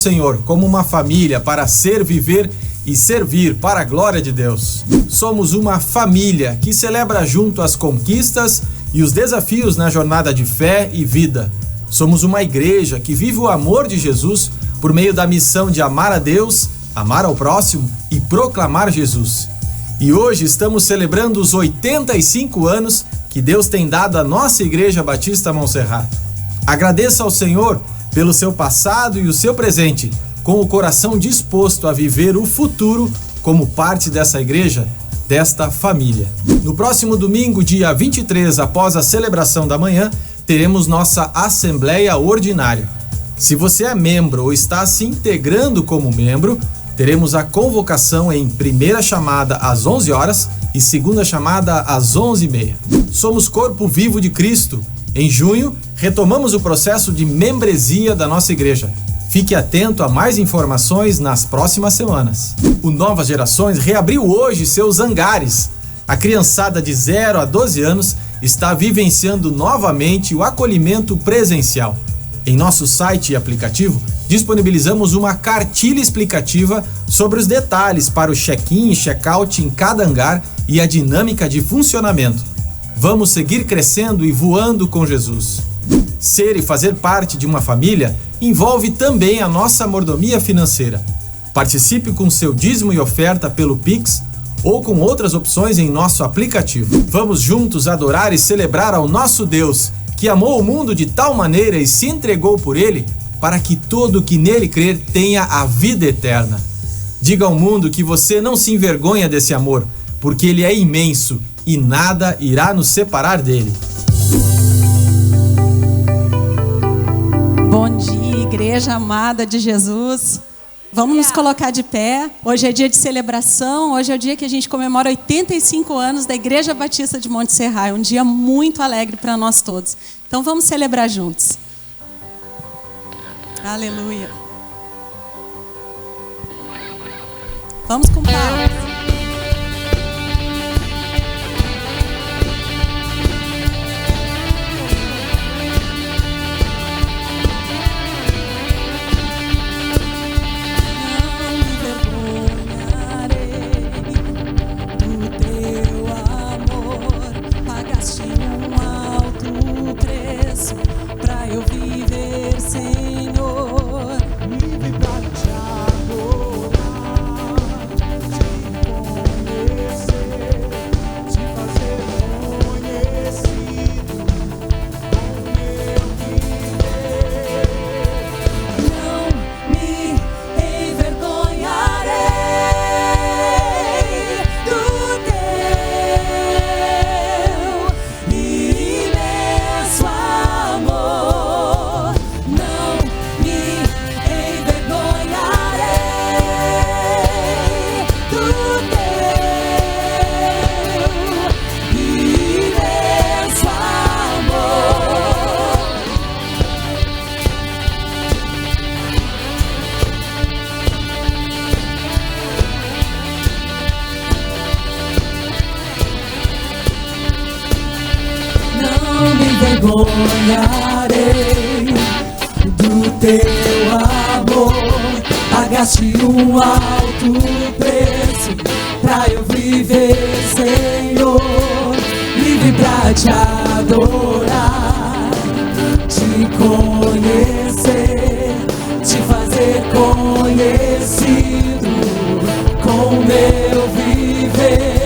Senhor como uma família para ser, viver e servir para a glória de Deus. Somos uma família que celebra junto as conquistas e os desafios na jornada de fé e vida. Somos uma igreja que vive o amor de Jesus por meio da missão de amar a Deus, amar ao próximo e proclamar Jesus. E hoje estamos celebrando os 85 anos que Deus tem dado à nossa Igreja Batista Montserrat. Agradeça ao Senhor pelo seu passado e o seu presente, com o coração disposto a viver o futuro como parte dessa igreja, desta família. No próximo domingo, dia 23, após a celebração da manhã, teremos nossa Assembleia Ordinária. Se você é membro ou está se integrando como membro, teremos a convocação em primeira chamada às 11 horas e segunda chamada às 11h30. Somos corpo vivo de Cristo. Em junho, retomamos o processo de membresia da nossa igreja. Fique atento a mais informações nas próximas semanas. O Novas Gerações reabriu hoje seus hangares. A criançada de 0 a 12 anos está vivenciando novamente o acolhimento presencial. Em nosso site e aplicativo, disponibilizamos uma cartilha explicativa sobre os detalhes para o check-in e check-out em cada hangar e a dinâmica de funcionamento. Vamos seguir crescendo e voando com Jesus. Ser e fazer parte de uma família envolve também a nossa mordomia financeira. Participe com seu dízimo e oferta pelo Pix ou com outras opções em nosso aplicativo. Vamos juntos adorar e celebrar ao nosso Deus, que amou o mundo de tal maneira e se entregou por ele, para que todo que nele crer tenha a vida eterna. Diga ao mundo que você não se envergonha desse amor, porque ele é imenso e nada irá nos separar dele. Bom dia, igreja amada de Jesus. Vamos nos colocar de pé. Hoje é dia de celebração. Hoje é o dia que a gente comemora 85 anos da Igreja Batista de Montserrat. É um dia muito alegre para nós todos. Então vamos celebrar juntos. Aleluia. Vamos com calma. Envergonharei do teu amor. Pagaste um alto preço pra eu viver, Senhor, livre pra te adorar, te conhecer, te fazer conhecido com meu viver.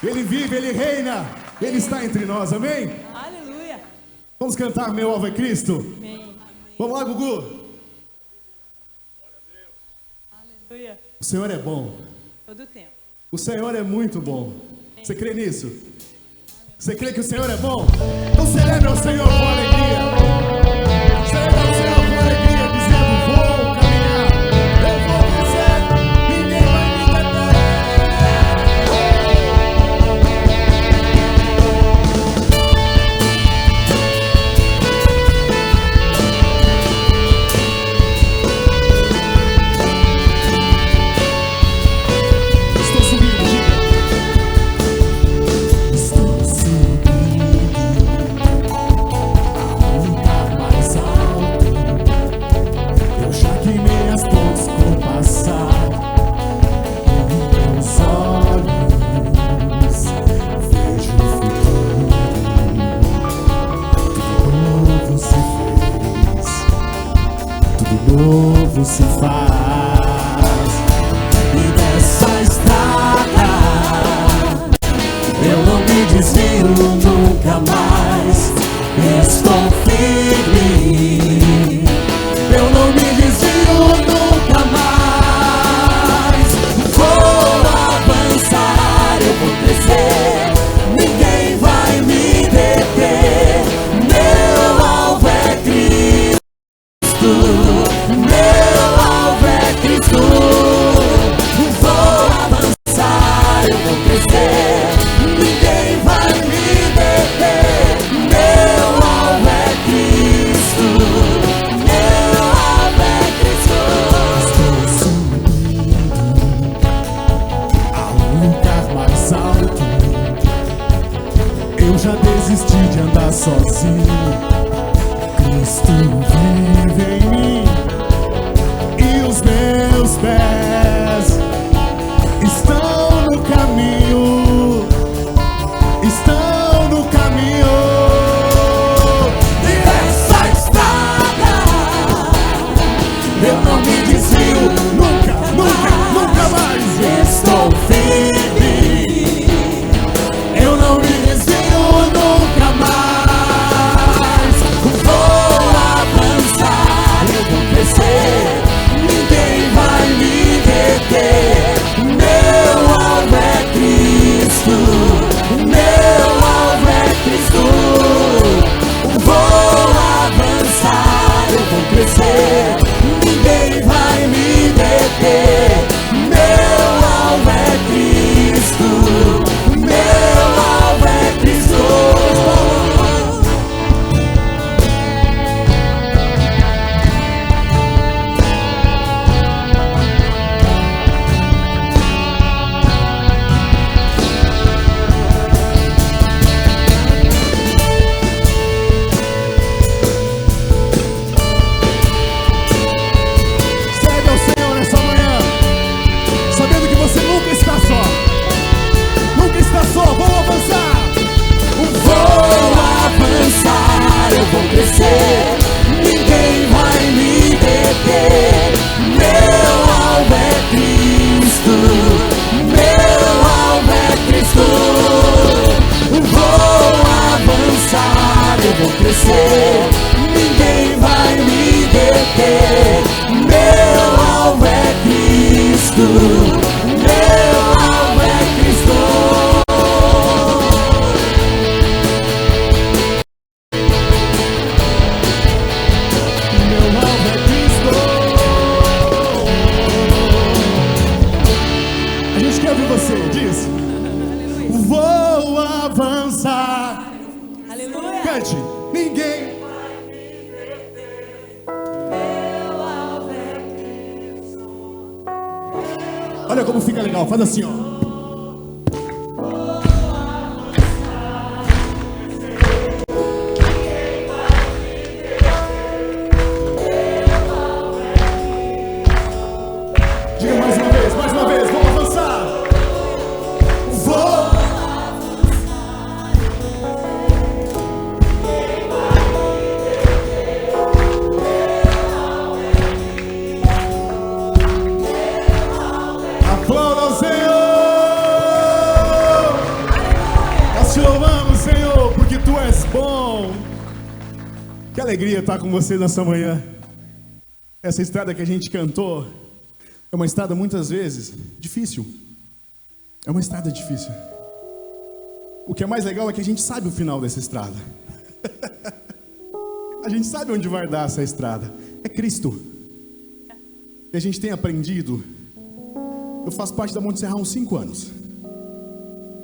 Ele vive, Ele reina, Ele está entre nós, amém? Aleluia. Vamos cantar Meu Alvo é Cristo? Amém. Vamos lá, Gugu. Aleluia. O Senhor é bom. Todo tempo. O Senhor é muito bom. Você crê nisso? Você crê que o Senhor é bom? Então celebra o Senhor com alegria. Celebra o Senhor com alegria, dizendo: vou caminhar, eu vou crescer, ninguém vai me deter. Estou subindo, diga. Estou subindo a lugar mais alto. Eu já queimei as pontes com o passado. Em meus olhos vejo o futuro. Tudo novo se fez, tudo novo se faz. E dessa estrada eu não me desvio nunca mais. Estou firme, eu não me desvio nunca mais. Vou avançar, eu vou crescer, ninguém vai me deter. Meu alvo é Cristo, meu alvo é Cristo. Vou avançar, eu vou crescer, ninguém vai me deter. Meu alvo é Cristo, meu alvo é Cristo. Estou subindo a lugar mais alto. Eu já desisti de andar sozinho. Cristo vive em mim e os meus pés estão no caminho, estão no caminho. E essa estrada eu não me desvio nunca, nunca, nunca mais. Estou firme, eu não me desvio nunca mais. Vou avançar, eu vou crescer, ninguém vai me deter. Meu alvo é Cristo, meu alvo é Cristo. Vou avançar, eu vou crescer, ninguém vai me deter. Meu alvo é Cristo, meu alvo é Cristo. Serve ao Senhor nessa manhã, sabendo que você nunca está só. Nunca está só, vou avançar. Vou avançar, eu vou crescer, ninguém vai me deter. Meu alvo é Cristo, meu alvo é Cristo. Vou avançar, eu vou crescer, ninguém vai me deter. Meu alvo é Cristo, meu alvo é Cristo. Meu alvo é Cristo. A gente quer ouvir você, diz. Vou avançar. Aleluia. Cante, ninguém. Olha como fica legal, faz assim, ó. Diga mais uma vez, vamos avançar. Vou. Aplauda o Senhor. alegria estar com vocês nessa manhã. Essa estrada que a gente cantou é uma estrada muitas vezes difícil. É uma estrada difícil. O que é mais legal é que a gente sabe o final dessa estrada. A gente sabe onde vai dar essa estrada. É Cristo. E a gente tem aprendido. Eu faço parte da Monte Serra há uns 5 anos.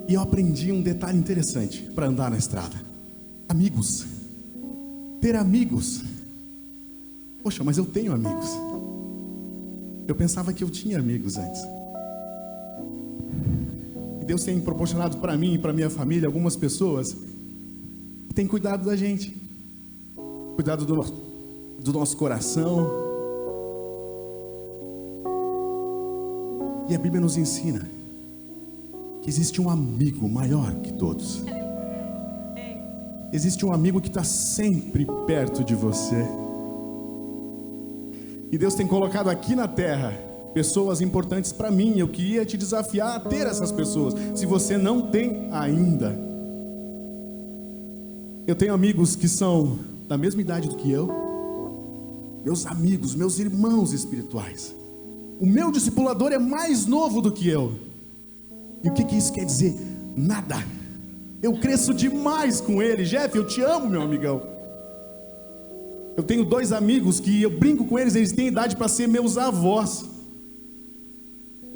E eu aprendi um detalhe interessante para andar na estrada. Amigos. Ter amigos. Poxa, mas eu tenho amigos. Eu pensava que eu tinha amigos antes. E Deus tem proporcionado para mim e para minha família algumas pessoas que têm cuidado da gente. Cuidado do nosso coração. E a Bíblia nos ensina que existe um amigo maior que todos. Existe um amigo que está sempre perto de você. E Deus tem colocado aqui na terra pessoas importantes para mim. Eu queria te desafiar a ter essas pessoas, se você não tem ainda. Eu tenho amigos que são da mesma idade do que eu. Meus amigos, meus irmãos espirituais. O meu discipulador é mais novo do que eu. E o que isso quer dizer? Nada. Eu cresço demais com ele. Jeff, eu te amo, meu amigão. Eu tenho 2 amigos que eu brinco com eles. Eles têm idade para ser meus avós.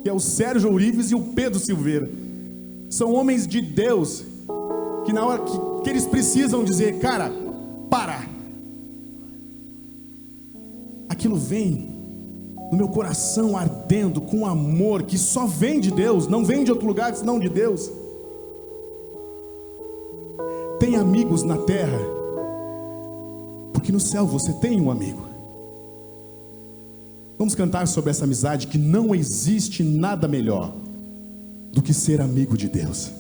Que é o Sérgio Ourives e o Pedro Silveira. São homens de Deus. Que na hora que eles precisam dizer, cara, para. Aquilo vem no meu coração ardendo com amor que só vem de Deus, não vem de outro lugar senão de Deus. Tem amigos na terra, porque no céu você tem um amigo. Vamos cantar sobre essa amizade, que não existe nada melhor do que ser amigo de Deus.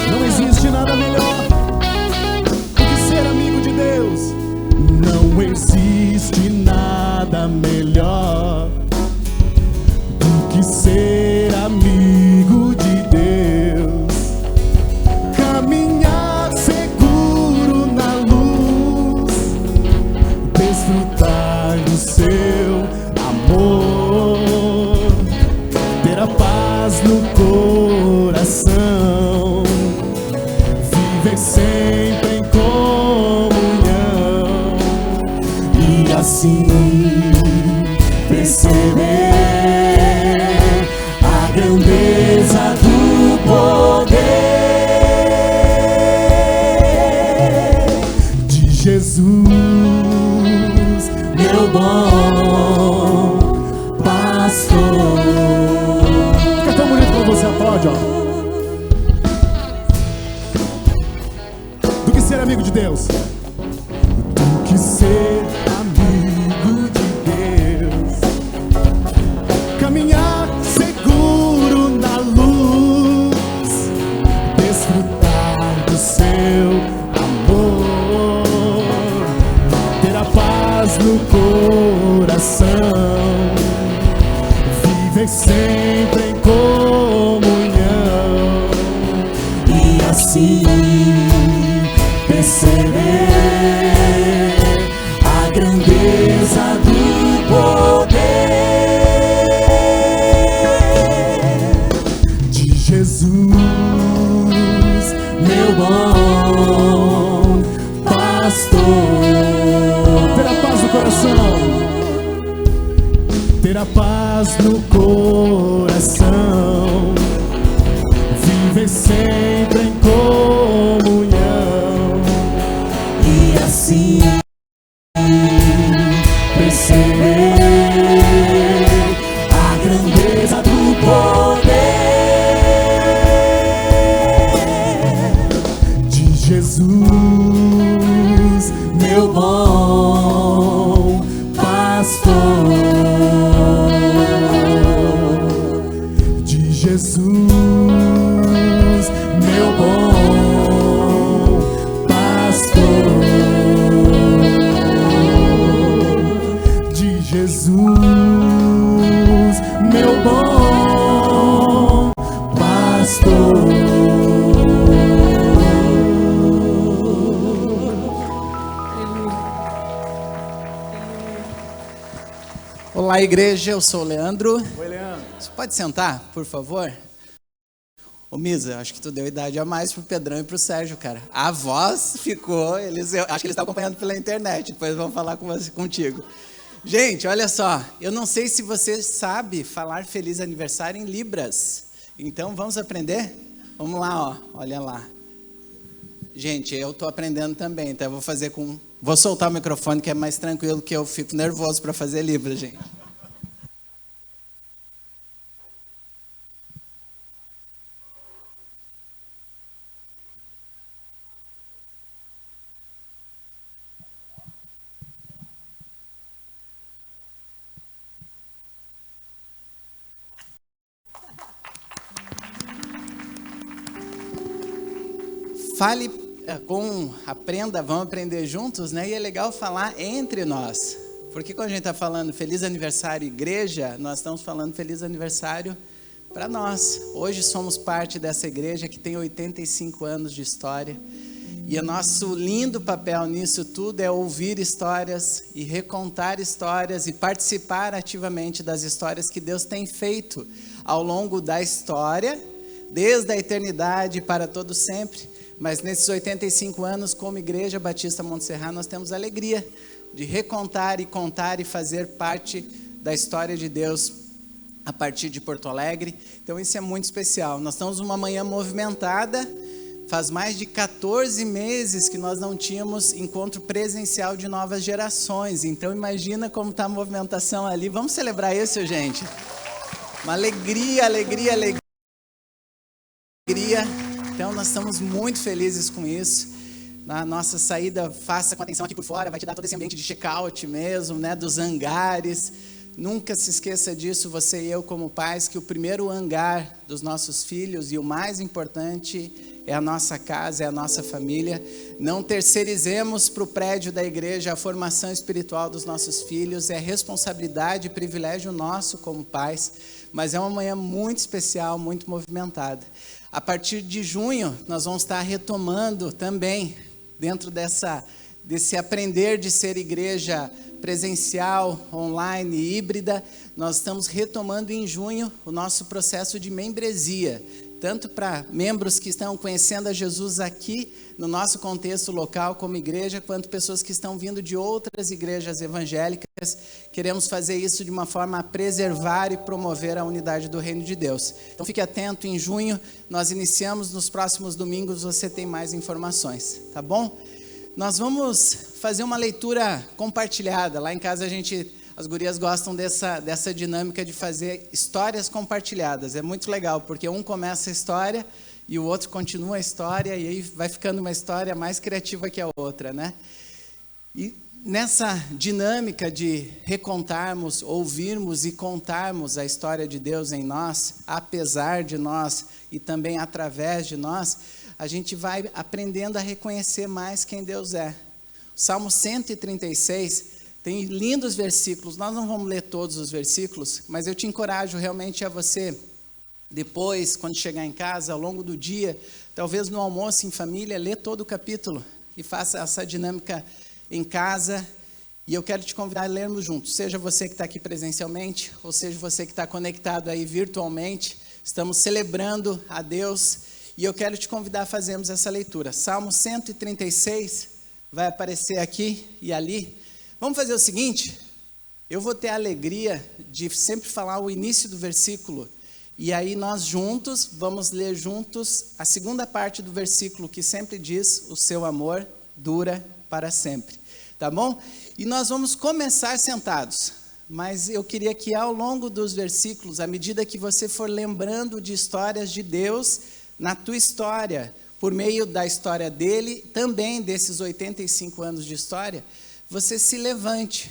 Não existe nada melhor do que ser amigo de Deus. Caminhar seguro na luz, desfrutar do seu amor, ter a paz no coração, viver sempre em assim perceber a grandeza do poder de Jesus, meu bom pastor. Fica tão bonito quando você aplaude, ó. Do que ser amigo de Deus? Do que ser caminhar seguro na luz, desfrutar do seu amor, ter a paz no coração, viver sempre em comunhão e assim perceber a grandeza do poder Jesus, meu bom pastor. Ter a paz no coração, ter a paz no coração, viver sempre em comunhão e assim perceber a grandeza do poder de Jesus, meu bom pastor, de Jesus, meu bom pastor. Olá, igreja, eu sou o Leandro. Oi, Leandro. Você pode sentar, por favor? Ô, Misa, acho que tu deu idade a mais pro Pedrão e pro Sérgio, cara. A voz ficou, eu acho que eles estão acompanhando pela internet, depois vão falar contigo. Gente, olha só, eu não sei se você sabe falar feliz aniversário em Libras. Então, vamos aprender? Vamos lá, ó, olha lá. Gente, eu tô aprendendo também, então eu vou soltar o microfone que é mais tranquilo, que eu fico nervoso para fazer Libras, gente. Aprenda, vamos aprender juntos, né? E é legal falar entre nós. Porque quando a gente está falando feliz aniversário igreja, nós estamos falando feliz aniversário para nós. Hoje somos parte dessa igreja que tem 85 anos de história. E o nosso lindo papel nisso tudo é ouvir histórias e recontar histórias e participar ativamente das histórias que Deus tem feito ao longo da história, desde a eternidade para todo sempre. Mas nesses 85 anos, como Igreja Batista Monte Serra, nós temos a alegria de recontar e contar e fazer parte da história de Deus a partir de Porto Alegre. Então isso é muito especial. Nós estamos numa manhã movimentada, faz mais de 14 meses que nós não tínhamos encontro presencial de novas gerações. Então imagina como está a movimentação ali. Vamos celebrar isso, gente? Uma alegria, alegria, alegria. Então nós estamos muito felizes com isso. Na nossa saída, faça com atenção aqui por fora, vai te dar todo esse ambiente de check-out mesmo, né, dos hangares. Nunca se esqueça disso, você e eu como pais, que o primeiro hangar dos nossos filhos e o mais importante é a nossa casa, é a nossa família. Não terceirizemos para o prédio da igreja a formação espiritual dos nossos filhos, é responsabilidade e privilégio nosso como pais, mas é uma manhã muito especial, muito movimentada. A partir de junho, nós vamos estar retomando também, dentro desse aprender de ser igreja presencial, online, híbrida, nós estamos retomando em junho o nosso processo de membresia, tanto para membros que estão conhecendo a Jesus aqui, no nosso contexto local como igreja, quanto pessoas que estão vindo de outras igrejas evangélicas. Queremos fazer isso de uma forma a preservar e promover a unidade do reino de Deus. Então fique atento, em junho nós iniciamos, nos próximos domingos você tem mais informações, tá bom? Nós vamos fazer uma leitura compartilhada. Lá em casa as gurias gostam dessa dinâmica de fazer histórias compartilhadas. É muito legal, porque um começa a história e o outro continua a história, e aí vai ficando uma história mais criativa que a outra, né? E nessa dinâmica de recontarmos, ouvirmos e contarmos a história de Deus em nós, apesar de nós e também através de nós, a gente vai aprendendo a reconhecer mais quem Deus é. O Salmo 136 tem lindos versículos. Nós não vamos ler todos os versículos, mas eu te encorajo realmente a você, depois, quando chegar em casa, ao longo do dia, talvez no almoço em família, ler todo o capítulo e faça essa dinâmica em casa. E eu quero te convidar a lermos juntos, seja você que está aqui presencialmente, ou seja você que está conectado aí virtualmente. Estamos celebrando a Deus e eu quero te convidar a fazermos essa leitura. Salmo 136 vai aparecer aqui e ali. Vamos fazer o seguinte, eu vou ter a alegria de sempre falar o início do versículo, e aí nós juntos, vamos ler juntos a segunda parte do versículo, que sempre diz, o seu amor dura para sempre, tá bom? E nós vamos começar sentados, mas eu queria que ao longo dos versículos, à medida que você for lembrando de histórias de Deus na tua história, por meio da história dele, também desses 85 anos de história, você se levante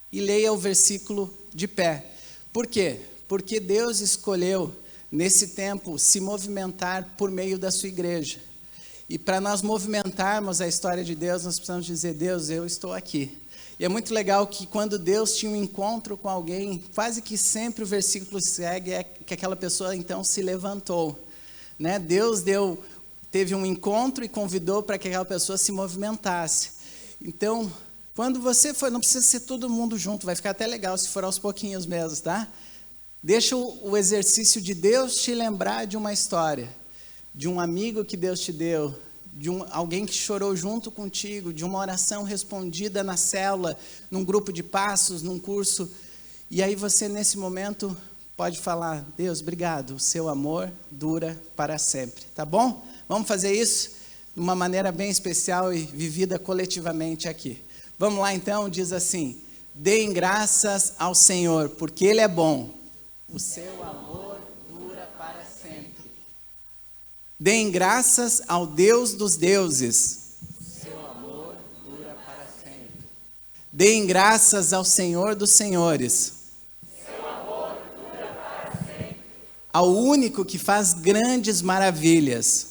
e leia o versículo de pé. Por quê? Porque Deus escolheu, nesse tempo, se movimentar por meio da sua igreja. E para nós movimentarmos a história de Deus, nós precisamos dizer, Deus, eu estou aqui. E é muito legal que quando Deus tinha um encontro com alguém, quase que sempre o versículo segue, é que aquela pessoa então se levantou. Né? Deus teve um encontro e convidou para que aquela pessoa se movimentasse. Então, Quando você for, não precisa ser todo mundo junto, vai ficar até legal se for aos pouquinhos mesmo, tá? Deixa o exercício de Deus te lembrar de uma história, de um amigo que Deus te deu, de alguém que chorou junto contigo, de uma oração respondida na célula, num grupo de passos, num curso. E aí você, nesse momento, pode falar: Deus, obrigado, o seu amor dura para sempre. Tá bom? Vamos fazer isso de uma maneira bem especial e vivida coletivamente aqui. Vamos lá então, diz assim: deem graças ao Senhor, porque Ele é bom. O seu amor dura para sempre. Deem graças ao Deus dos deuses. O seu amor dura para sempre. Deem graças ao Senhor dos senhores. O seu amor dura para sempre. Ao único que faz grandes maravilhas.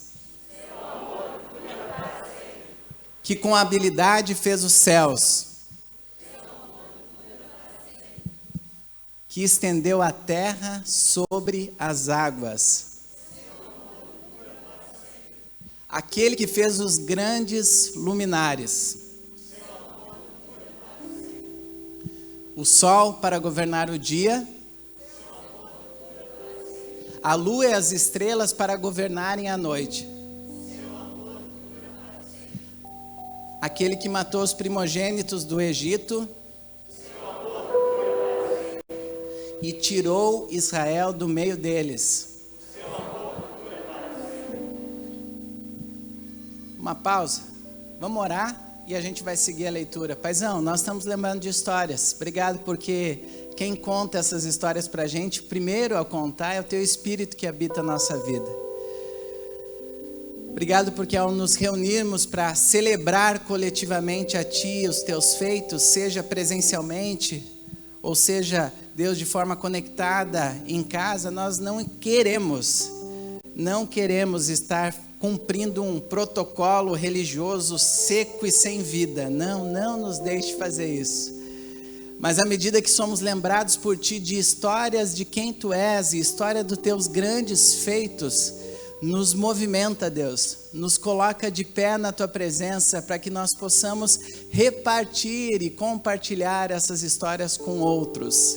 O seu amor dura para sempre. Que com habilidade fez os céus. Que estendeu a terra sobre as águas. Aquele que fez os grandes luminares. O sol para governar o dia. A lua e as estrelas para governarem a noite. Aquele que matou os primogênitos do Egito. E tirou Israel do meio deles. Uma pausa. Vamos orar e a gente vai seguir a leitura. Paizão, nós estamos lembrando de histórias. Obrigado, porque quem conta essas histórias pra gente, primeiro ao contar, é o teu Espírito que habita a nossa vida. Obrigado porque ao nos reunirmos para celebrar coletivamente a Ti, os Teus feitos, seja presencialmente, ou seja, Deus, de forma conectada em casa, nós não queremos estar cumprindo um protocolo religioso seco e sem vida. Não nos deixe fazer isso. Mas à medida que somos lembrados por Ti de histórias de quem Tu és e história dos Teus grandes feitos, nos movimenta, Deus, nos coloca de pé na Tua presença para que nós possamos repartir e compartilhar essas histórias com outros.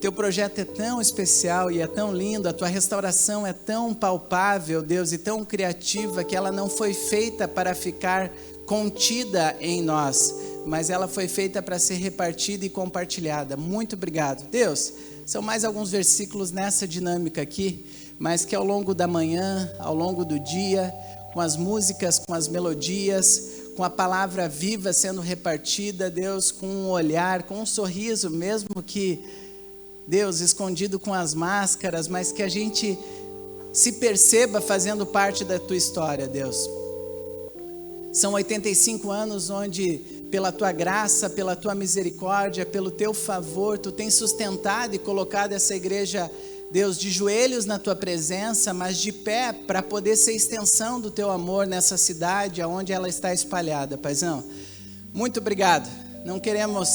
Teu projeto é tão especial e é tão lindo, a Tua restauração é tão palpável, Deus, e tão criativa, que ela não foi feita para ficar contida em nós, mas ela foi feita para ser repartida e compartilhada. Muito obrigado. Deus, são mais alguns versículos nessa dinâmica aqui, mas que ao longo da manhã, ao longo do dia, com as músicas, com as melodias, com a palavra viva sendo repartida, Deus, com um olhar, com um sorriso, mesmo que, Deus, escondido com as máscaras, mas que a gente se perceba fazendo parte da Tua história, Deus. São 85 anos onde, pela Tua graça, pela Tua misericórdia, pelo Teu favor, Tu tens sustentado e colocado essa igreja, Deus, de joelhos na Tua presença, mas de pé para poder ser extensão do Teu amor nessa cidade onde ela está espalhada, Paizão. Muito obrigado. Não queremos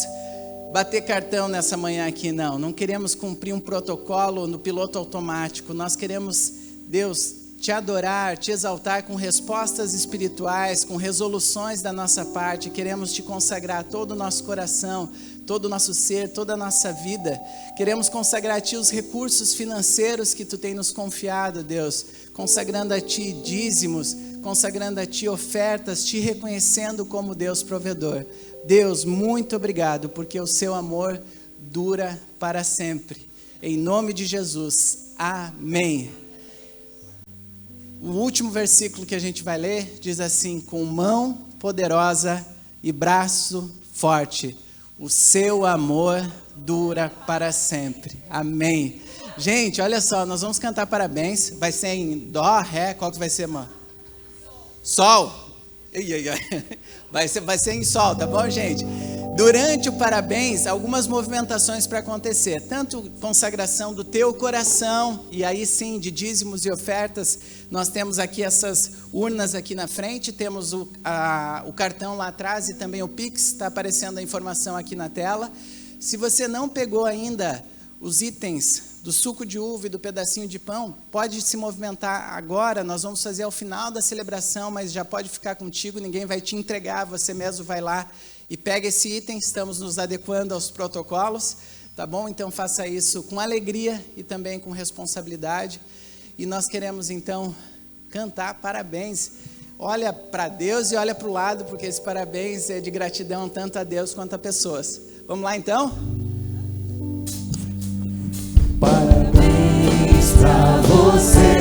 bater cartão nessa manhã aqui, não queremos cumprir um protocolo no piloto automático. Nós queremos, Deus, Te adorar, Te exaltar com respostas espirituais, com resoluções da nossa parte. Queremos Te consagrar todo o nosso coração, todo o nosso ser, toda a nossa vida. Queremos consagrar a Ti os recursos financeiros que Tu tem nos confiado, Deus, consagrando a Ti dízimos, consagrando a Ti ofertas, Te reconhecendo como Deus provedor. Deus, muito obrigado, porque o Seu amor dura para sempre. Em nome de Jesus, amém. O último versículo que a gente vai ler diz assim: com mão poderosa e braço forte, o seu amor dura para sempre. Amém. Gente, olha só, nós vamos cantar parabéns. Vai ser em dó, ré, qual que vai ser, mano? Sol. Vai ser em sol, tá bom, gente? Durante o parabéns, algumas movimentações para acontecer, tanto consagração do teu coração, e aí sim, de dízimos e ofertas. Nós temos aqui essas urnas aqui na frente, temos o cartão lá atrás e também o Pix, está aparecendo a informação aqui na tela. Se você não pegou ainda os itens do suco de uva e do pedacinho de pão, pode se movimentar agora. Nós vamos fazer ao final da celebração, mas já pode ficar contigo, ninguém vai te entregar, você mesmo vai lá e pega esse item. Estamos nos adequando aos protocolos, tá bom? Então faça isso com alegria e também com responsabilidade. E nós queremos então cantar parabéns. Olha para Deus e olha para o lado, porque esse parabéns é de gratidão tanto a Deus quanto a pessoas. Vamos lá então? Parabéns pra você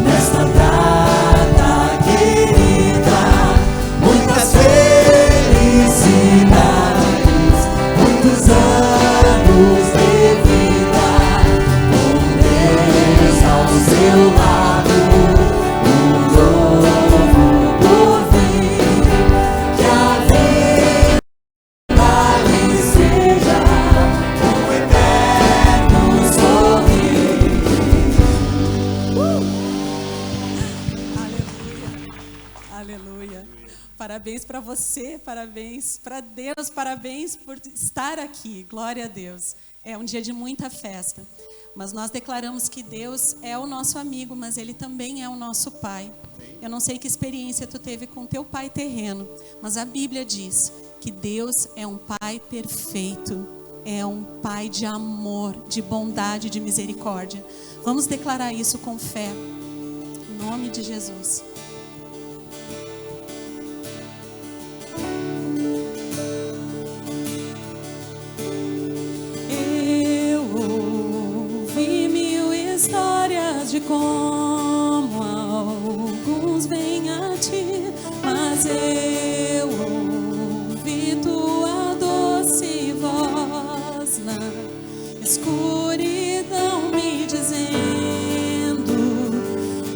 nesta data querida. Muitas felicidades, muitos anos de vida, com Deus ao seu lado, um novo porvir. Que a vida lhe seja um eterno sorrir. Aleluia. Parabéns para você, parabéns para Deus, parabéns por estar aqui. Glória a Deus. É um dia de muita festa. Mas nós declaramos que Deus é o nosso amigo, mas Ele também é o nosso Pai. Eu não sei que experiência tu teve com teu pai terreno, mas a Bíblia diz que Deus é um Pai perfeito. É um Pai de amor, de bondade, de misericórdia. Vamos declarar isso com fé. Em nome de Jesus. Eu ouvi 1000 histórias de como alguns vêm a ti, mas eu ouvi tua doce voz na escuridão me dizendo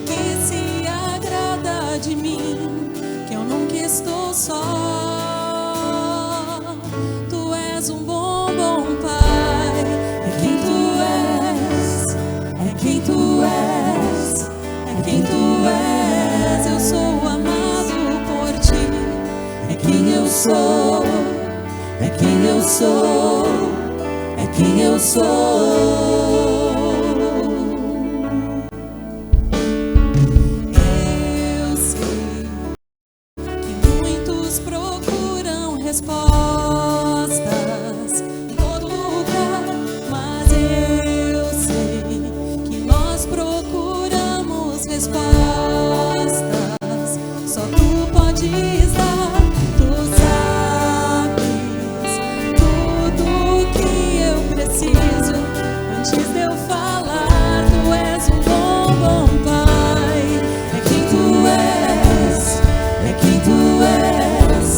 que se agrada de mim, que eu nunca estou só. Tu és um bom, bom Pai. É quem tu és, é quem tu és, é quem tu és. Eu sou amado por ti. É quem eu sou, é quem eu sou, é quem eu sou. Eu sei que muitos procuram respostas em todo lugar, mas eu sei que nós procuramos respostas. Só tu podes dar, tu sabes tudo que eu preciso. Antes de eu falar, tu és um bom, bom Pai. É quem tu és, é quem tu és,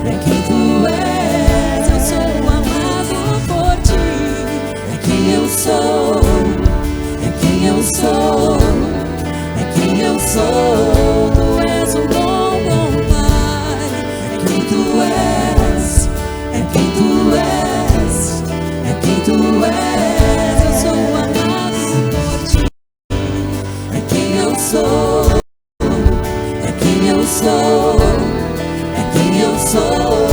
é quem tu és. Eu sou amado por ti. É quem eu sou, é quem eu sou, é quem eu sou. Tu és um bom, bom Pai. É quem tu és, é quem tu és, é quem tu és. Eu sou amado por ti. É quem eu sou, é quem eu sou, é quem eu sou.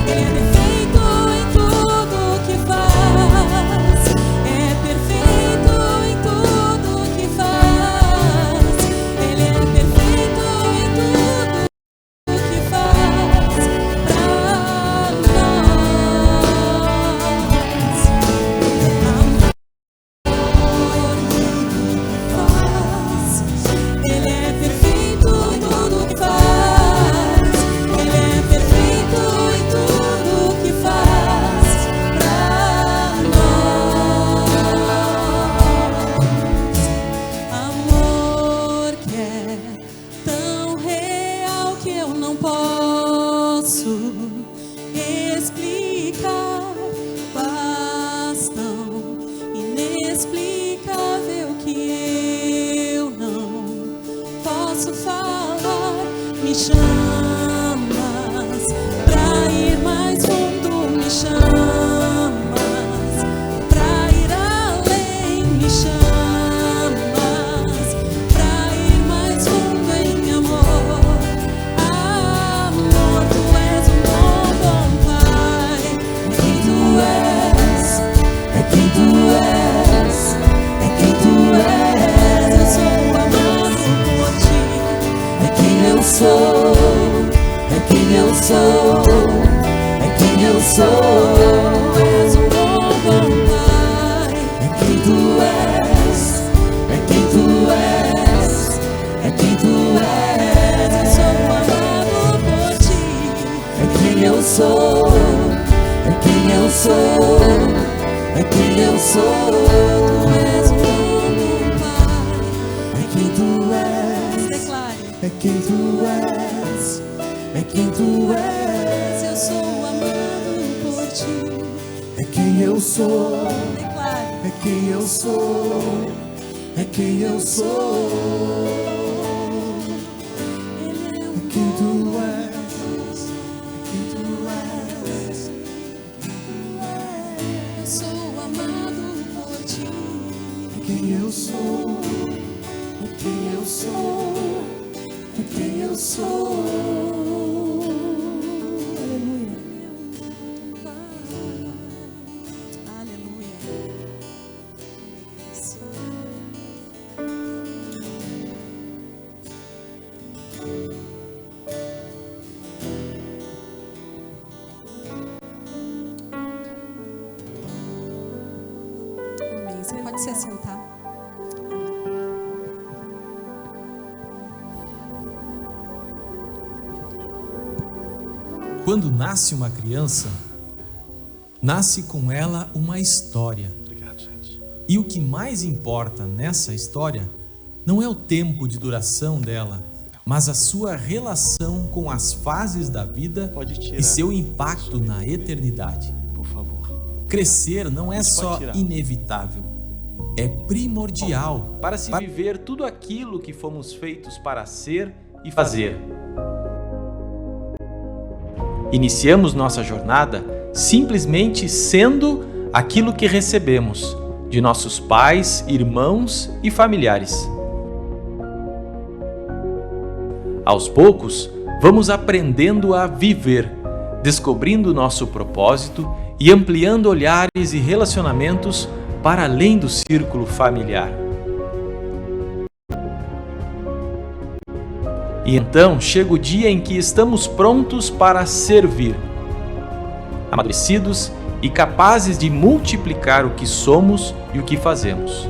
Ele é perfeito em tudo que faz. É perfeito em tudo que faz. Ele é perfeito em tudo que faz pra nós. Amor que faz. Ele é perfeito em tudo que faz. Ele é perfeito em tudo que faz pra nós. Amor que é tão real que eu não posso explicar. Paz tão inexplicável que eu não posso falar. Me chamas pra ir mais fundo, me chamas pra ir além, me chamas pra ir mais fundo em amor. Amor, tu és um bom, bom Pai. É quem tu és, é quem tu és, é quem tu és. Eu sou amado por ti. É quem eu sou, é quem eu sou, é quem eu sou. Tu és um bom Pai. É quem tu és, é quem tu és, é quem tu és. Eu sou amado por ti. É quem eu sou, é quem eu sou, é quem eu sou. Tu és um bom Pai. É quem tu és, Declare. é quem tu és, é quem tu és. Eu sou amado por ti. É quem eu sou, Declare. é quem eu sou, é quem eu sou. Ele é É um quem tu bom és, é quem tu és. Eu sou amado por ti. É quem eu sou, é quem eu sou, é quem eu sou. Aleluia. Amém. Você pode se assentar. Quando nasce uma criança, nasce com ela uma história. Obrigado, gente. E o que mais importa nessa história não é o tempo de duração dela, mas a sua relação com as fases da vida Pode tirar. e seu impacto na eternidade. Por favor. Crescer não é só tirar. inevitável, é primordial Para se viver tudo aquilo que fomos feitos para ser e fazer. Iniciamos nossa jornada simplesmente sendo aquilo que recebemos de nossos pais, irmãos e familiares. Aos poucos, vamos aprendendo a viver, descobrindo nosso propósito e ampliando olhares e relacionamentos para além do círculo familiar. E então chega o dia em que estamos prontos para servir, amadurecidos e capazes de multiplicar o que somos e o que fazemos.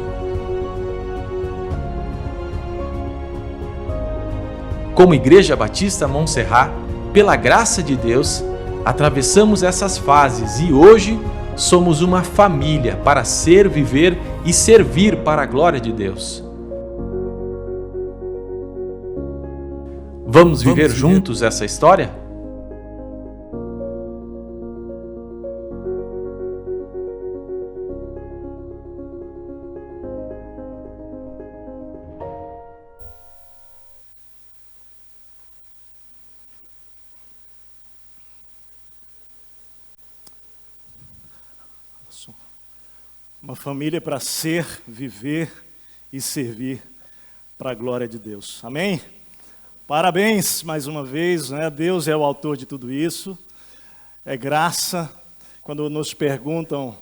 Como Igreja Batista Montserrat, pela graça de Deus, atravessamos essas fases e hoje somos uma família para ser, viver e servir para a glória de Deus. Vamos viver juntos essa história? Uma família para ser, viver e servir para a glória de Deus. Amém? Parabéns mais uma vez, né? Deus é o autor de tudo isso. É graça. Quando nos perguntam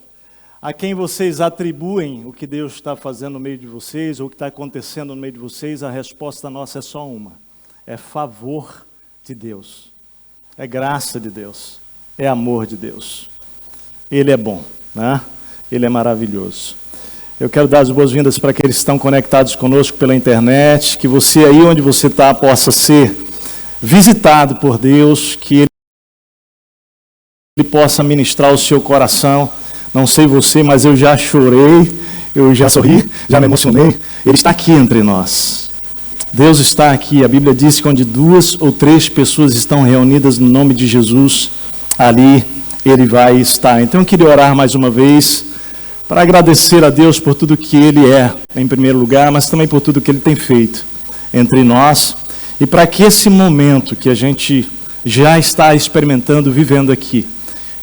a quem vocês atribuem o que Deus está fazendo no meio de vocês, ou o que está acontecendo no meio de vocês, a resposta nossa é só uma. É favor de Deus. É graça de Deus. É amor de Deus. Ele é bom, né? Ele é maravilhoso. Eu quero dar as boas-vindas para aqueles que estão conectados conosco pela internet, que você aí onde você está possa ser visitado por Deus, que Ele possa ministrar o seu coração. Não sei você, mas eu já chorei, eu já sorri, já me emocionei. Ele está aqui entre nós. Deus está aqui. A Bíblia diz que onde 2 ou 3 pessoas estão reunidas no nome de Jesus, ali Ele vai estar. Então eu queria orar mais uma vez, para agradecer a Deus por tudo que Ele é, em primeiro lugar, mas também por tudo que Ele tem feito entre nós, e para que esse momento que a gente já está experimentando, vivendo aqui,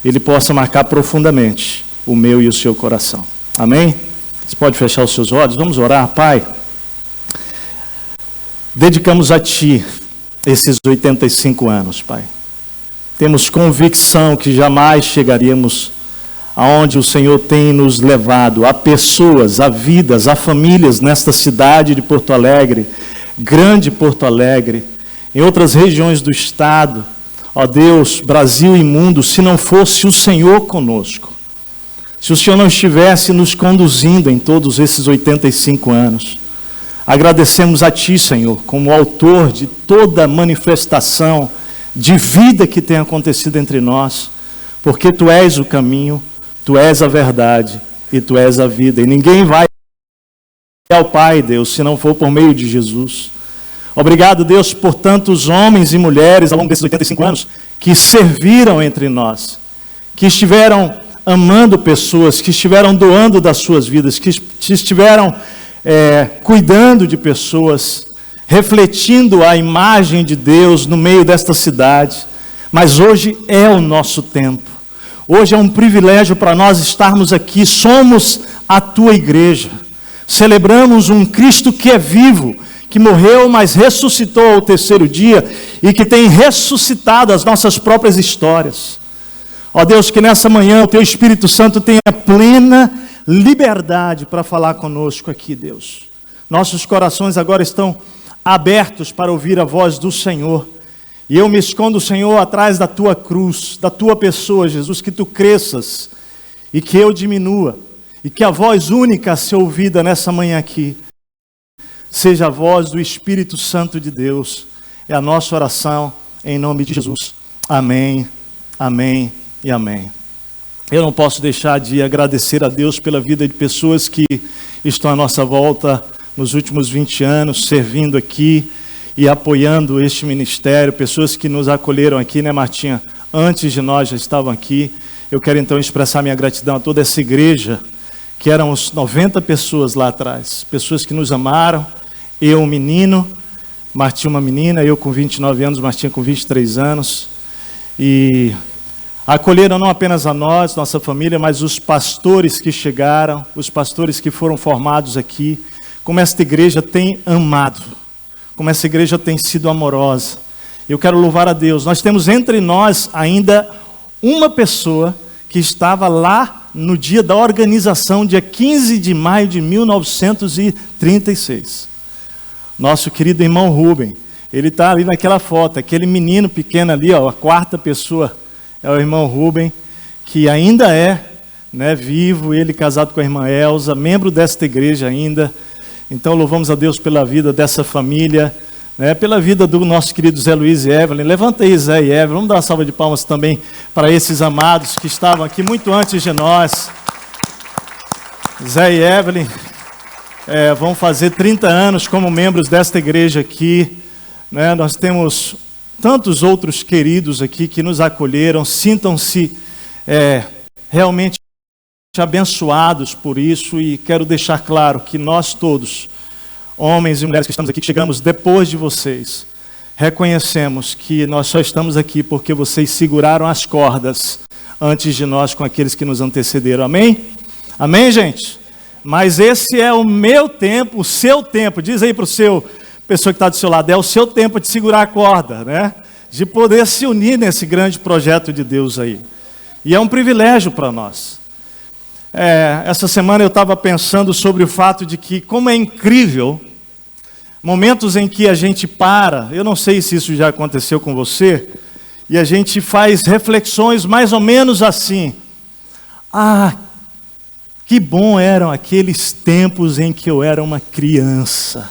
Ele possa marcar profundamente o meu e o seu coração. Amém? Você pode fechar os seus olhos? Vamos orar. Pai, dedicamos a Ti esses 85 anos, Pai. Temos convicção que jamais chegaríamos aonde o Senhor tem nos levado, a pessoas, a vidas, a famílias nesta cidade de Porto Alegre, grande Porto Alegre, em outras regiões do estado. Ó Deus, Brasil e mundo, se não fosse o Senhor conosco, se o Senhor não estivesse nos conduzindo em todos esses 85 anos, agradecemos a Ti, Senhor, como autor de toda manifestação de vida que tem acontecido entre nós, porque Tu és o caminho, Tu és a verdade e Tu és a vida, e ninguém vai ao Pai, Deus, se não for por meio de Jesus. Obrigado, Deus, por tantos homens e mulheres ao longo desses 85 anos que serviram entre nós, que estiveram amando pessoas, que estiveram doando das suas vidas, que estiveram cuidando de pessoas, refletindo a imagem de Deus no meio desta cidade. Mas hoje é o nosso tempo. Hoje é um privilégio para nós estarmos aqui. Somos a Tua igreja. Celebramos um Cristo que é vivo, que morreu, mas ressuscitou ao terceiro dia e que tem ressuscitado as nossas próprias histórias. Ó Deus, que nessa manhã o Teu Espírito Santo tenha plena liberdade para falar conosco aqui, Deus. Nossos corações agora estão abertos para ouvir a voz do Senhor. E eu me escondo, Senhor, atrás da Tua cruz, da Tua pessoa, Jesus, que Tu cresças e que eu diminua. E que a voz única a ser ouvida nessa manhã aqui seja a voz do Espírito Santo de Deus. É a nossa oração em nome de Jesus. Amém, amém e amém. Eu não posso deixar de agradecer a Deus pela vida de pessoas que estão à nossa volta nos últimos 20 anos, servindo aqui e apoiando este ministério. Pessoas que nos acolheram aqui, né, Martinha? Antes de nós já estavam aqui. Eu quero então expressar minha gratidão a toda essa igreja, que eram uns 90 pessoas lá atrás, pessoas que nos amaram, eu um menino, Martinha uma menina, eu com 29 anos, Martinha com 23 anos, e acolheram não apenas a nós, nossa família, mas os pastores que chegaram, os pastores que foram formados aqui, como esta igreja tem amado, como essa igreja tem sido amorosa. Eu quero louvar a Deus. Nós temos entre nós ainda uma pessoa que estava lá no dia da organização, dia 15 de maio de 1936. Nosso querido irmão Rubem, ele está ali naquela foto, aquele menino pequeno ali, ó, a quarta pessoa é o irmão Rubem, que ainda é, né, vivo, ele casado com a irmã Elza, membro desta igreja ainda. Então louvamos a Deus pela vida dessa família, né, pela vida do nosso querido Zé Luiz e Evelyn. Levanta aí, Zé e Evelyn, vamos dar uma salva de palmas também para esses amados que estavam aqui muito antes de nós. Zé e Evelyn vão fazer 30 anos como membros desta igreja aqui, né? Nós temos tantos outros queridos aqui que nos acolheram. Sintam-se realmente abençoados por isso, e quero deixar claro que nós todos, homens e mulheres que estamos aqui, que chegamos depois de vocês, reconhecemos que nós só estamos aqui porque vocês seguraram as cordas antes de nós com aqueles que nos antecederam. Amém? Amém, gente? Mas esse é o meu tempo, o seu tempo. Diz aí para o seu pessoa que está do seu lado, é o seu tempo de segurar a corda, né? De poder se unir nesse grande projeto de Deus aí. E é um privilégio para nós. Essa semana eu estava pensando sobre o fato de que, como é incrível, momentos em que a gente para, eu não sei se isso já aconteceu com você, e a gente faz reflexões mais ou menos assim: ah, que bom eram aqueles tempos em que eu era uma criança,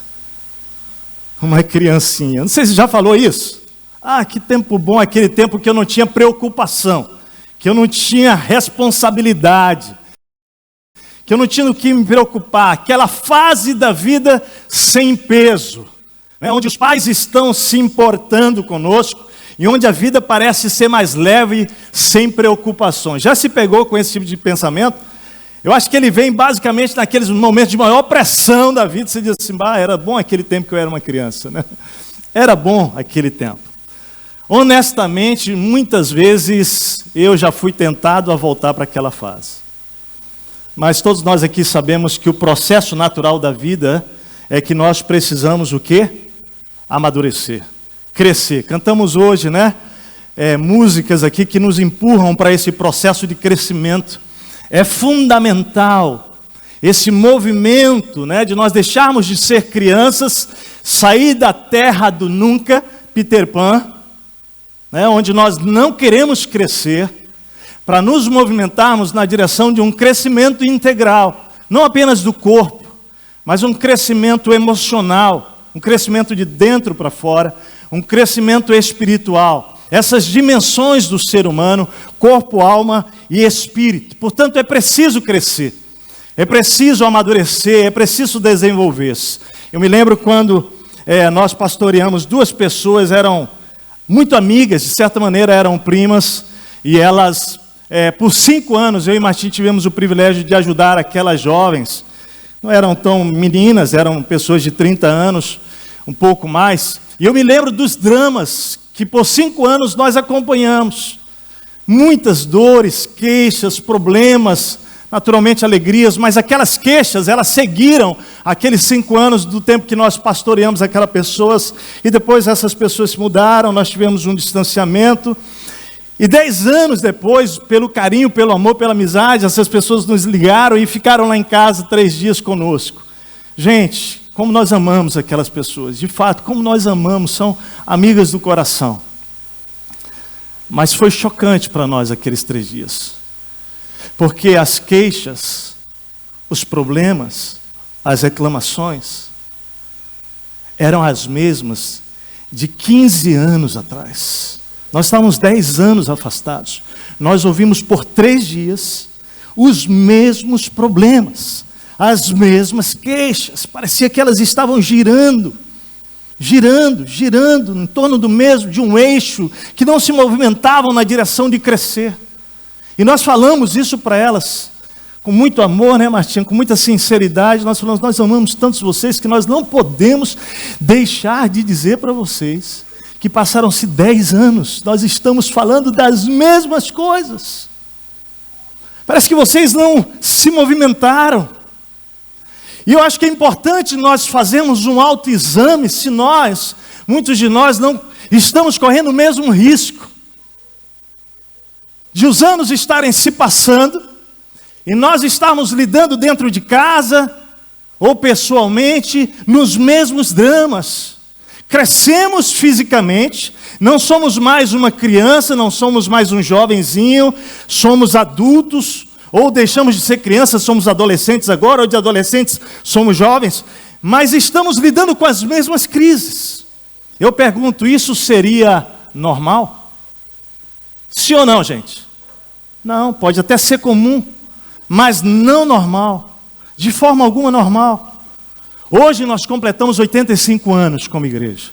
uma criancinha. Não sei se já falou isso. Ah, que tempo bom, aquele tempo que eu não tinha preocupação, que eu não tinha responsabilidade, que eu não tinha o que me preocupar, aquela fase da vida sem peso, né, onde os pais estão se importando conosco e onde a vida parece ser mais leve, sem preocupações. Já se pegou com esse tipo de pensamento? Eu acho que ele vem basicamente naqueles momentos de maior pressão da vida. Você diz assim: bah, era bom aquele tempo que eu era uma criança, né? Era bom aquele tempo. Honestamente, muitas vezes eu já fui tentado a voltar para aquela fase. Mas todos nós aqui sabemos que o processo natural da vida é que nós precisamos o quê? Amadurecer, crescer. Cantamos hoje, né? Músicas aqui que nos empurram para esse processo de crescimento. É fundamental esse movimento, né, de nós deixarmos de ser crianças, sair da terra do nunca, Peter Pan, né, onde nós não queremos crescer, para nos movimentarmos na direção de um crescimento integral, não apenas do corpo, mas um crescimento emocional, um crescimento de dentro para fora, um crescimento espiritual. Essas dimensões do ser humano, corpo, alma e espírito. Portanto, é preciso crescer, é preciso amadurecer, é preciso desenvolver-se. Eu me lembro quando nós pastoreamos 2 pessoas, eram muito amigas, de certa maneira eram primas, e elas, por 5 anos, eu e Martim tivemos o privilégio de ajudar aquelas jovens. Não eram tão meninas, eram pessoas de 30 anos, um pouco mais. E eu me lembro dos dramas que por 5 anos nós acompanhamos. Muitas dores, queixas, problemas, naturalmente alegrias, mas aquelas queixas, elas seguiram aqueles 5 anos do tempo que nós pastoreamos aquelas pessoas, e depois essas pessoas se mudaram, nós tivemos um distanciamento, e 10 anos depois, pelo carinho, pelo amor, pela amizade, essas pessoas nos ligaram e ficaram lá em casa 3 dias conosco. Gente, como nós amamos aquelas pessoas, de fato, como nós amamos, são amigas do coração. Mas foi chocante para nós aqueles 3 dias, porque as queixas, os problemas, as reclamações, eram as mesmas de 15 anos atrás. Nós estávamos 10 anos afastados, nós ouvimos por 3 dias os mesmos problemas, as mesmas queixas, parecia que elas estavam girando em torno do mesmo, de um eixo, que não se movimentavam na direção de crescer. E nós falamos isso para elas, com muito amor, né, Martinha, com muita sinceridade, nós falamos, nós amamos tantos vocês, que nós não podemos deixar de dizer para vocês, que passaram-se 10 anos, nós estamos falando das mesmas coisas. Parece que vocês não se movimentaram. E eu acho que é importante nós fazermos um autoexame se muitos de nós não estamos correndo o mesmo risco de os anos estarem se passando e nós estarmos lidando dentro de casa ou pessoalmente nos mesmos dramas. Crescemos fisicamente, não somos mais uma criança, não somos mais um jovenzinho, somos adultos, ou deixamos de ser crianças, somos adolescentes agora, ou de adolescentes somos jovens, mas estamos lidando com as mesmas crises. Eu pergunto, isso seria normal? Sim ou não, gente? Não, pode até ser comum, mas não normal, de forma alguma normal. Hoje nós completamos 85 anos como igreja.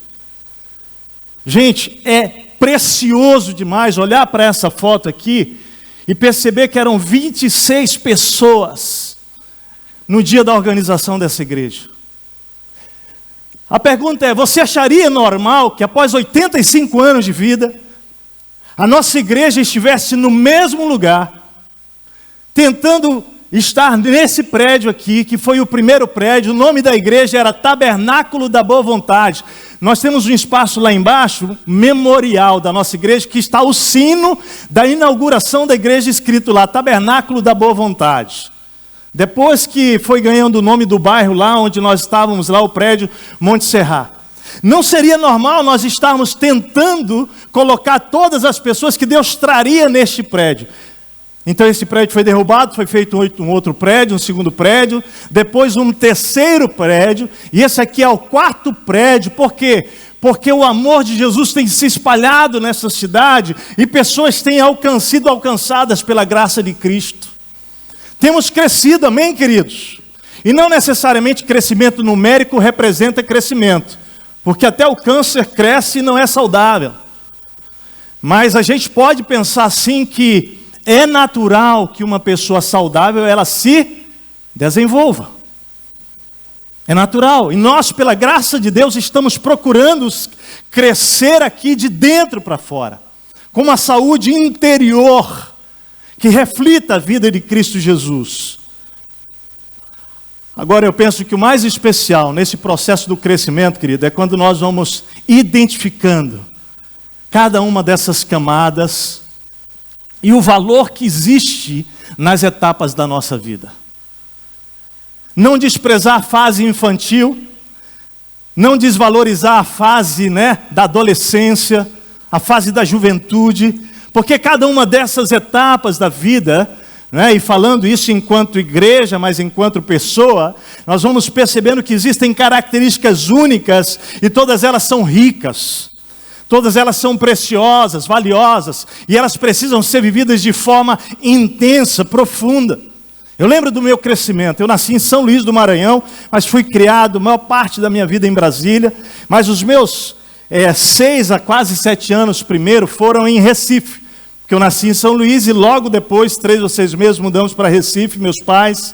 Gente, é precioso demais olhar para essa foto aqui e perceber que eram 26 pessoas no dia da organização dessa igreja. A pergunta é, você acharia normal que após 85 anos de vida, a nossa igreja estivesse no mesmo lugar, tentando estar nesse prédio aqui, que foi o primeiro prédio, o nome da igreja era Tabernáculo da Boa Vontade. Nós temos um espaço lá embaixo, memorial da nossa igreja, que está o sino da inauguração da igreja escrito lá, Tabernáculo da Boa Vontade. Depois que foi ganhando o nome do bairro lá, onde nós estávamos, lá o prédio Monte Serra. Não seria normal nós estarmos tentando colocar todas as pessoas que Deus traria neste prédio. Então esse prédio foi derrubado, foi feito um outro prédio, um segundo prédio, depois um terceiro prédio, e esse aqui é o 4º prédio. Por quê? Porque o amor de Jesus tem se espalhado nessa cidade, e pessoas têm sido alcançadas pela graça de Cristo. Temos crescido, amém, queridos? E não necessariamente crescimento numérico representa crescimento, porque até o câncer cresce e não é saudável. Mas a gente pode pensar assim que é natural que uma pessoa saudável, ela se desenvolva. É natural. E nós, pela graça de Deus, estamos procurando crescer aqui de dentro para fora, com uma saúde interior, que reflita a vida de Cristo Jesus. Agora, eu penso que o mais especial nesse processo do crescimento, querido, é quando nós vamos identificando cada uma dessas camadas e o valor que existe nas etapas da nossa vida. Não desprezar a fase infantil, não desvalorizar a fase, da adolescência, a fase da juventude, porque cada uma dessas etapas da vida, né, e falando isso enquanto igreja, mas enquanto pessoa, nós vamos percebendo que existem características únicas e todas elas são ricas. Todas elas são preciosas, valiosas, e elas precisam ser vividas de forma intensa, profunda. Eu lembro do meu crescimento. Eu nasci em São Luís do Maranhão, mas fui criado a maior parte da minha vida em Brasília. Mas os meus 6 a quase 7 anos primeiro foram em Recife, porque eu nasci em São Luís e logo depois, 3 ou 6 meses, mudamos para Recife. Meus pais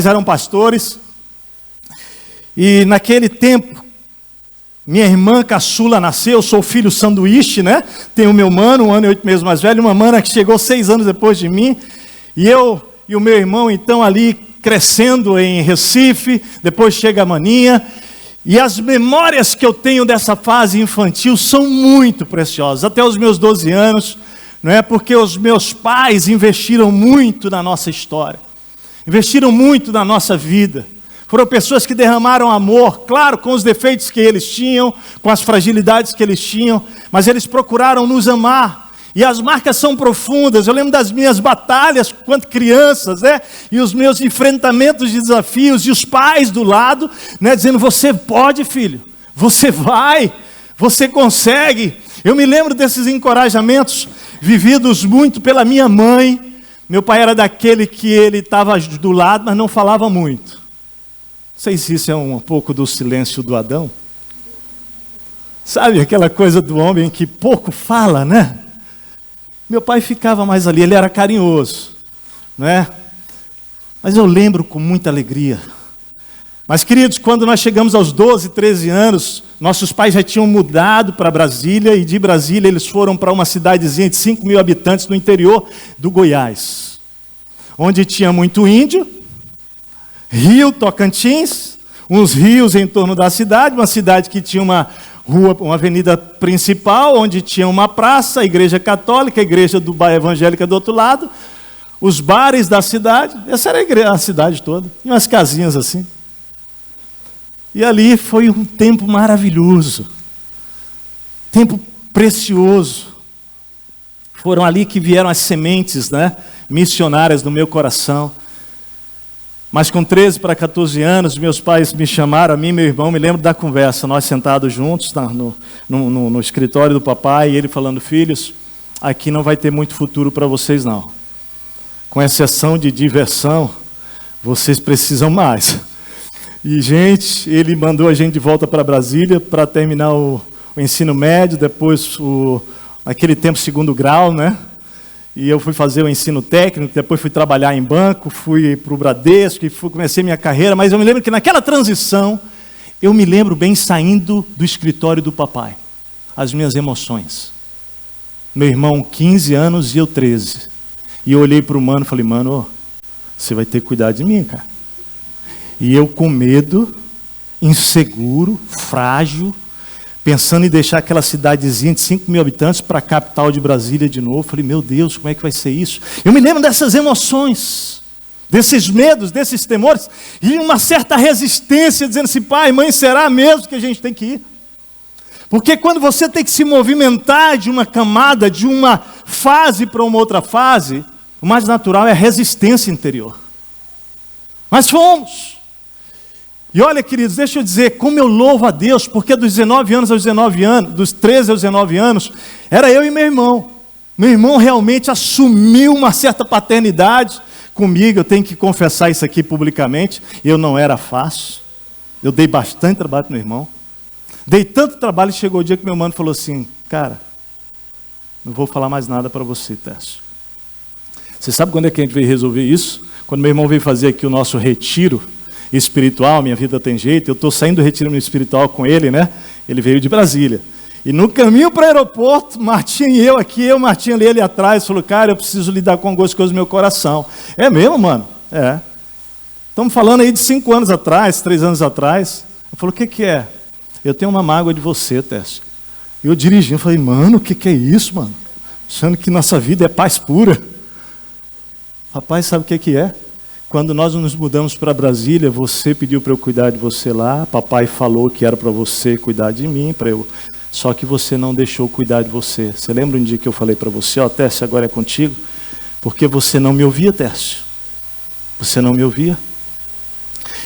eram pastores, e naquele tempo, minha irmã caçula nasceu. Eu sou filho sanduíche, né? Tenho o meu mano, 1 ano e 8 meses mais velho, uma mana que chegou 6 anos depois de mim, e eu e o meu irmão, então, ali crescendo em Recife. Depois chega a maninha, e as memórias que eu tenho dessa fase infantil são muito preciosas, até os meus 12 anos, não é? Porque os meus pais investiram muito na nossa história, investiram muito na nossa vida. Foram pessoas que derramaram amor, claro, com os defeitos que eles tinham, com as fragilidades que eles tinham, mas eles procuraram nos amar. E as marcas são profundas. Eu lembro das minhas batalhas quanto crianças, né? E os meus enfrentamentos de desafios, e os pais do lado, né? Dizendo: você pode, filho, você vai, você consegue. Eu me lembro desses encorajamentos vividos muito pela minha mãe. Meu pai era daquele que ele estava do lado, mas não falava muito. Não sei se isso é um pouco do silêncio do Adão. Sabe aquela coisa do homem que pouco fala, né? Meu pai ficava mais ali, ele era carinhoso, né? Mas eu lembro com muita alegria. Mas, queridos, quando nós chegamos aos 12, 13 anos, nossos pais já tinham mudado para Brasília, e de Brasília eles foram para uma cidadezinha de 5 mil habitantes no interior do Goiás, onde tinha muito índio, Rio Tocantins, uns rios em torno da cidade, uma cidade que tinha uma rua, uma avenida principal, onde tinha uma praça, a igreja católica, a igreja evangélica do outro lado, os bares da cidade. Essa era a cidade toda, e umas casinhas assim. E ali foi um tempo maravilhoso, tempo precioso. Foram ali que vieram as sementes, né, missionárias no meu coração. Mas com 13 para 14 anos, meus pais me chamaram, a mim e meu irmão. Me lembro da conversa, nós sentados juntos no escritório do papai, e ele falando: filhos, aqui não vai ter muito futuro para vocês não. Com exceção de diversão, vocês precisam mais. E, gente, ele mandou a gente de volta para Brasília para terminar o ensino médio, depois aquele tempo 2º grau, né? E eu fui fazer o ensino técnico, depois fui trabalhar em banco, fui para o Bradesco, e comecei minha carreira. Mas eu me lembro que naquela transição, eu me lembro bem saindo do escritório do papai, as minhas emoções. Meu irmão, 15 anos, e eu 13. E eu olhei para o mano e falei: mano, você vai ter que cuidar de mim, cara. E eu com medo, inseguro, frágil, pensando em deixar aquela cidadezinha de 5 mil habitantes para a capital de Brasília de novo. Falei: meu Deus, como é que vai ser isso? Eu me lembro dessas emoções, desses medos, desses temores, e uma certa resistência, dizendo assim: pai, mãe, será mesmo que a gente tem que ir? Porque quando você tem que se movimentar de uma camada, de uma fase para uma outra fase, o mais natural é a resistência interior. Mas fomos. E olha, queridos, deixa eu dizer, como eu louvo a Deus, porque dos 19 anos aos 19 anos, dos 13 aos 19 anos, era eu e meu irmão. Meu irmão realmente assumiu uma certa paternidade comigo. Eu tenho que confessar isso aqui publicamente. Eu não era fácil. Eu dei bastante trabalho para meu irmão. Dei tanto trabalho que chegou o dia que meu mano falou assim: cara, não vou falar mais nada para você, Técio. Você sabe quando é que a gente veio resolver isso? Quando meu irmão veio fazer aqui o nosso retiro espiritual, Minha Vida Tem Jeito. Eu estou saindo do retiro espiritual com ele, né? Ele veio de Brasília. E no caminho para o aeroporto, Martinho e eu aqui, Martinho ali, ele atrás, falou: cara, eu preciso lidar com algumas coisas do meu coração. É mesmo, mano? É. Estamos falando aí de 5 anos atrás, 3 anos atrás. Eu falei: o que é? Eu tenho uma mágoa de você, Técio. Eu dirigi, eu falei: mano, o que é isso, mano? Achando que nossa vida é paz pura. Rapaz, sabe o que é? Quando nós nos mudamos para Brasília, você pediu para eu cuidar de você lá, papai falou que era para você cuidar de mim, para eu Só que você não deixou cuidar de você. Você lembra um dia que eu falei para você, ó, Tércio, agora é contigo? Porque você não me ouvia, Tércio. Você não me ouvia.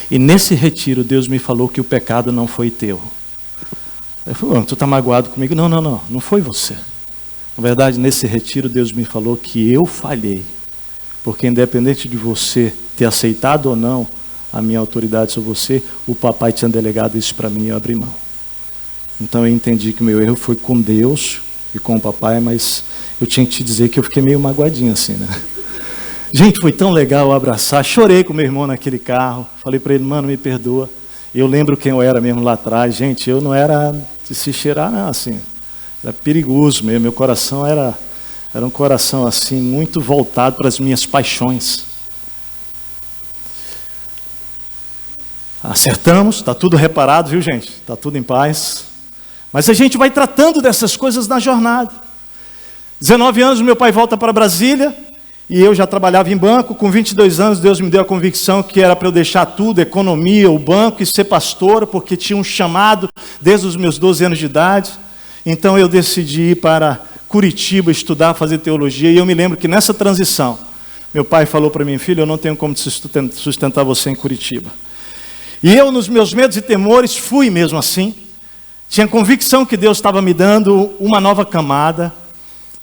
E nesse retiro, Deus me falou que o pecado não foi teu. Eu falei, tu está magoado comigo? Não foi você. Na verdade, nesse retiro, Deus me falou que eu falhei. Porque independente de você ter aceitado ou não a minha autoridade sobre você, o papai tinha delegado isso para mim e eu abri mão. Então eu entendi que o meu erro foi com Deus e com o papai, mas eu tinha que te dizer que eu fiquei meio magoadinho assim, né? Gente, foi tão legal eu abraçar, chorei com meu irmão naquele carro, falei para ele, mano, me perdoa. Eu lembro quem eu era mesmo lá atrás, gente, eu não era de se cheirar, não, assim, era perigoso mesmo, meu coração era um coração assim, muito voltado para as minhas paixões. Acertamos, está tudo reparado, viu gente? Está tudo em paz. Mas a gente vai tratando dessas coisas na jornada. 19 anos, meu pai volta para Brasília, e eu já trabalhava em banco. Com 22 anos, Deus me deu a convicção que era para eu deixar tudo, economia, o banco, e ser pastor, porque tinha um chamado desde os meus 12 anos de idade. Então eu decidi ir para Curitiba estudar, fazer teologia, e eu me lembro que nessa transição, meu pai falou para mim, filho, eu não tenho como sustentar você em Curitiba. E eu, nos meus medos e temores, fui mesmo assim. Tinha convicção que Deus estava me dando uma nova camada.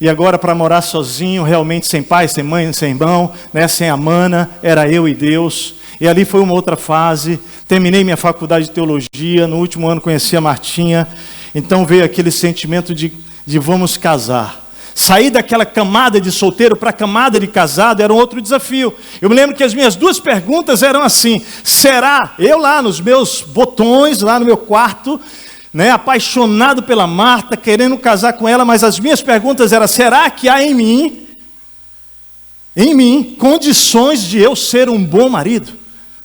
E agora, para morar sozinho, realmente sem pai, sem mãe, sem irmão, né, sem a mana, era eu e Deus. E ali foi uma outra fase. Terminei minha faculdade de teologia. No último ano conheci a Martinha. Então veio aquele sentimento de vamos casar. Sair daquela camada de solteiro para a camada de casado era um outro desafio. Eu me lembro que as minhas duas perguntas eram assim, será, eu lá nos meus botões, lá no meu quarto, né, apaixonado pela Marta, querendo casar com ela, mas as minhas perguntas eram, será que há em mim, condições de eu ser um bom marido?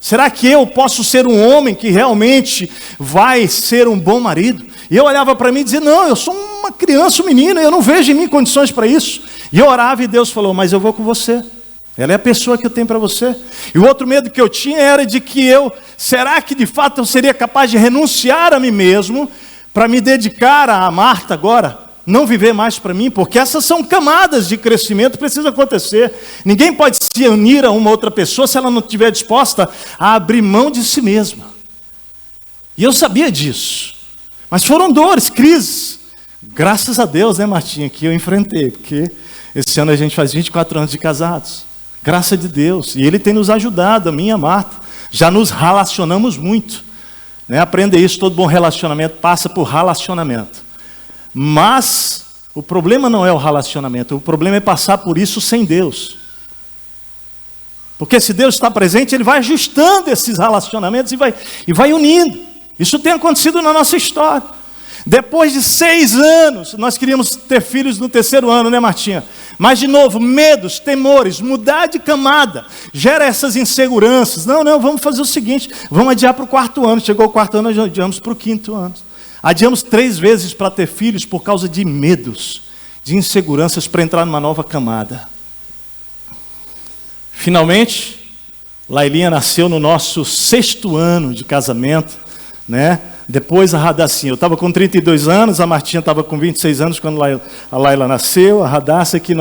Será que eu posso ser um homem que realmente vai ser um bom marido? E eu olhava para mim e dizia, não, eu sou uma criança, um menino, eu não vejo em mim condições para isso. E eu orava e Deus falou, mas eu vou com você. Ela é a pessoa que eu tenho para você. E o outro medo que eu tinha era de que será que de fato eu seria capaz de renunciar a mim mesmo para me dedicar a Marta agora? Não viver mais para mim, porque essas são camadas de crescimento que precisam acontecer. Ninguém pode se unir a uma outra pessoa se ela não estiver disposta a abrir mão de si mesma. E eu sabia disso. Mas foram dores, crises. Graças a Deus, né, Martinha, que eu enfrentei, porque esse ano a gente faz 24 anos de casados. Graças a Deus. E Ele tem nos ajudado, a mim e a Marta. Já nos relacionamos muito. Né? Aprenda isso, todo bom relacionamento passa por relacionamento. Mas o problema não é o relacionamento, o problema é passar por isso sem Deus. Porque se Deus está presente, Ele vai ajustando esses relacionamentos e vai unindo. Isso tem acontecido na nossa história. Depois de 6 anos, nós queríamos ter filhos no 3º ano, né, Martinha? Mas, de novo, medos, temores, mudar de camada, gera essas inseguranças. Não, vamos fazer o seguinte, vamos adiar para o 4º ano. Chegou o 4º ano, nós adiamos para o 5º ano. Adiamos 3 vezes para ter filhos por causa de medos, de inseguranças para entrar numa nova camada. Finalmente, Lailinha nasceu no nosso 6º ano de casamento, né? Depois a Radassinha, eu estava com 32 anos, a Martinha estava com 26 anos quando a Laila nasceu, a Radassa aqui,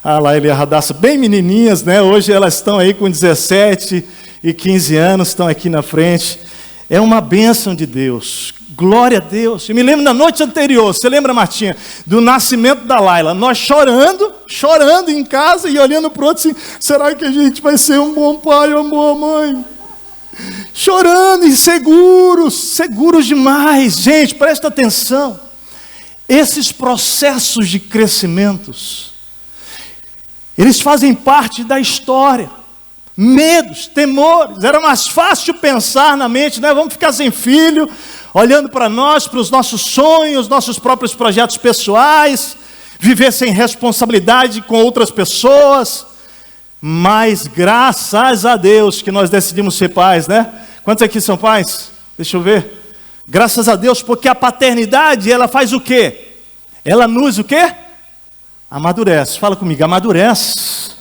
a Laila e a Radassa bem menininhas, né? Hoje elas estão aí com 17 e 15 anos, estão aqui na frente. É uma bênção de Deus, glória a Deus. Eu me lembro na noite anterior, você lembra, Martinha, do nascimento da Laila, nós chorando em casa e olhando para o outro assim, será que a gente vai ser um bom pai ou uma boa mãe? Chorando, seguros demais. Gente, presta atenção. Esses processos de crescimentos, eles fazem parte da história. Medos, temores. Era mais fácil pensar na mente, né? Vamos ficar sem filho, olhando para nós, para os nossos sonhos, nossos próprios projetos pessoais, viver sem responsabilidade com outras pessoas. Mas graças a Deus que nós decidimos ser pais, né? Quantos aqui são pais? Deixa eu ver. Graças a Deus, porque a paternidade, ela faz o quê? Ela nos o quê? Amadurece. Fala comigo, amadurece.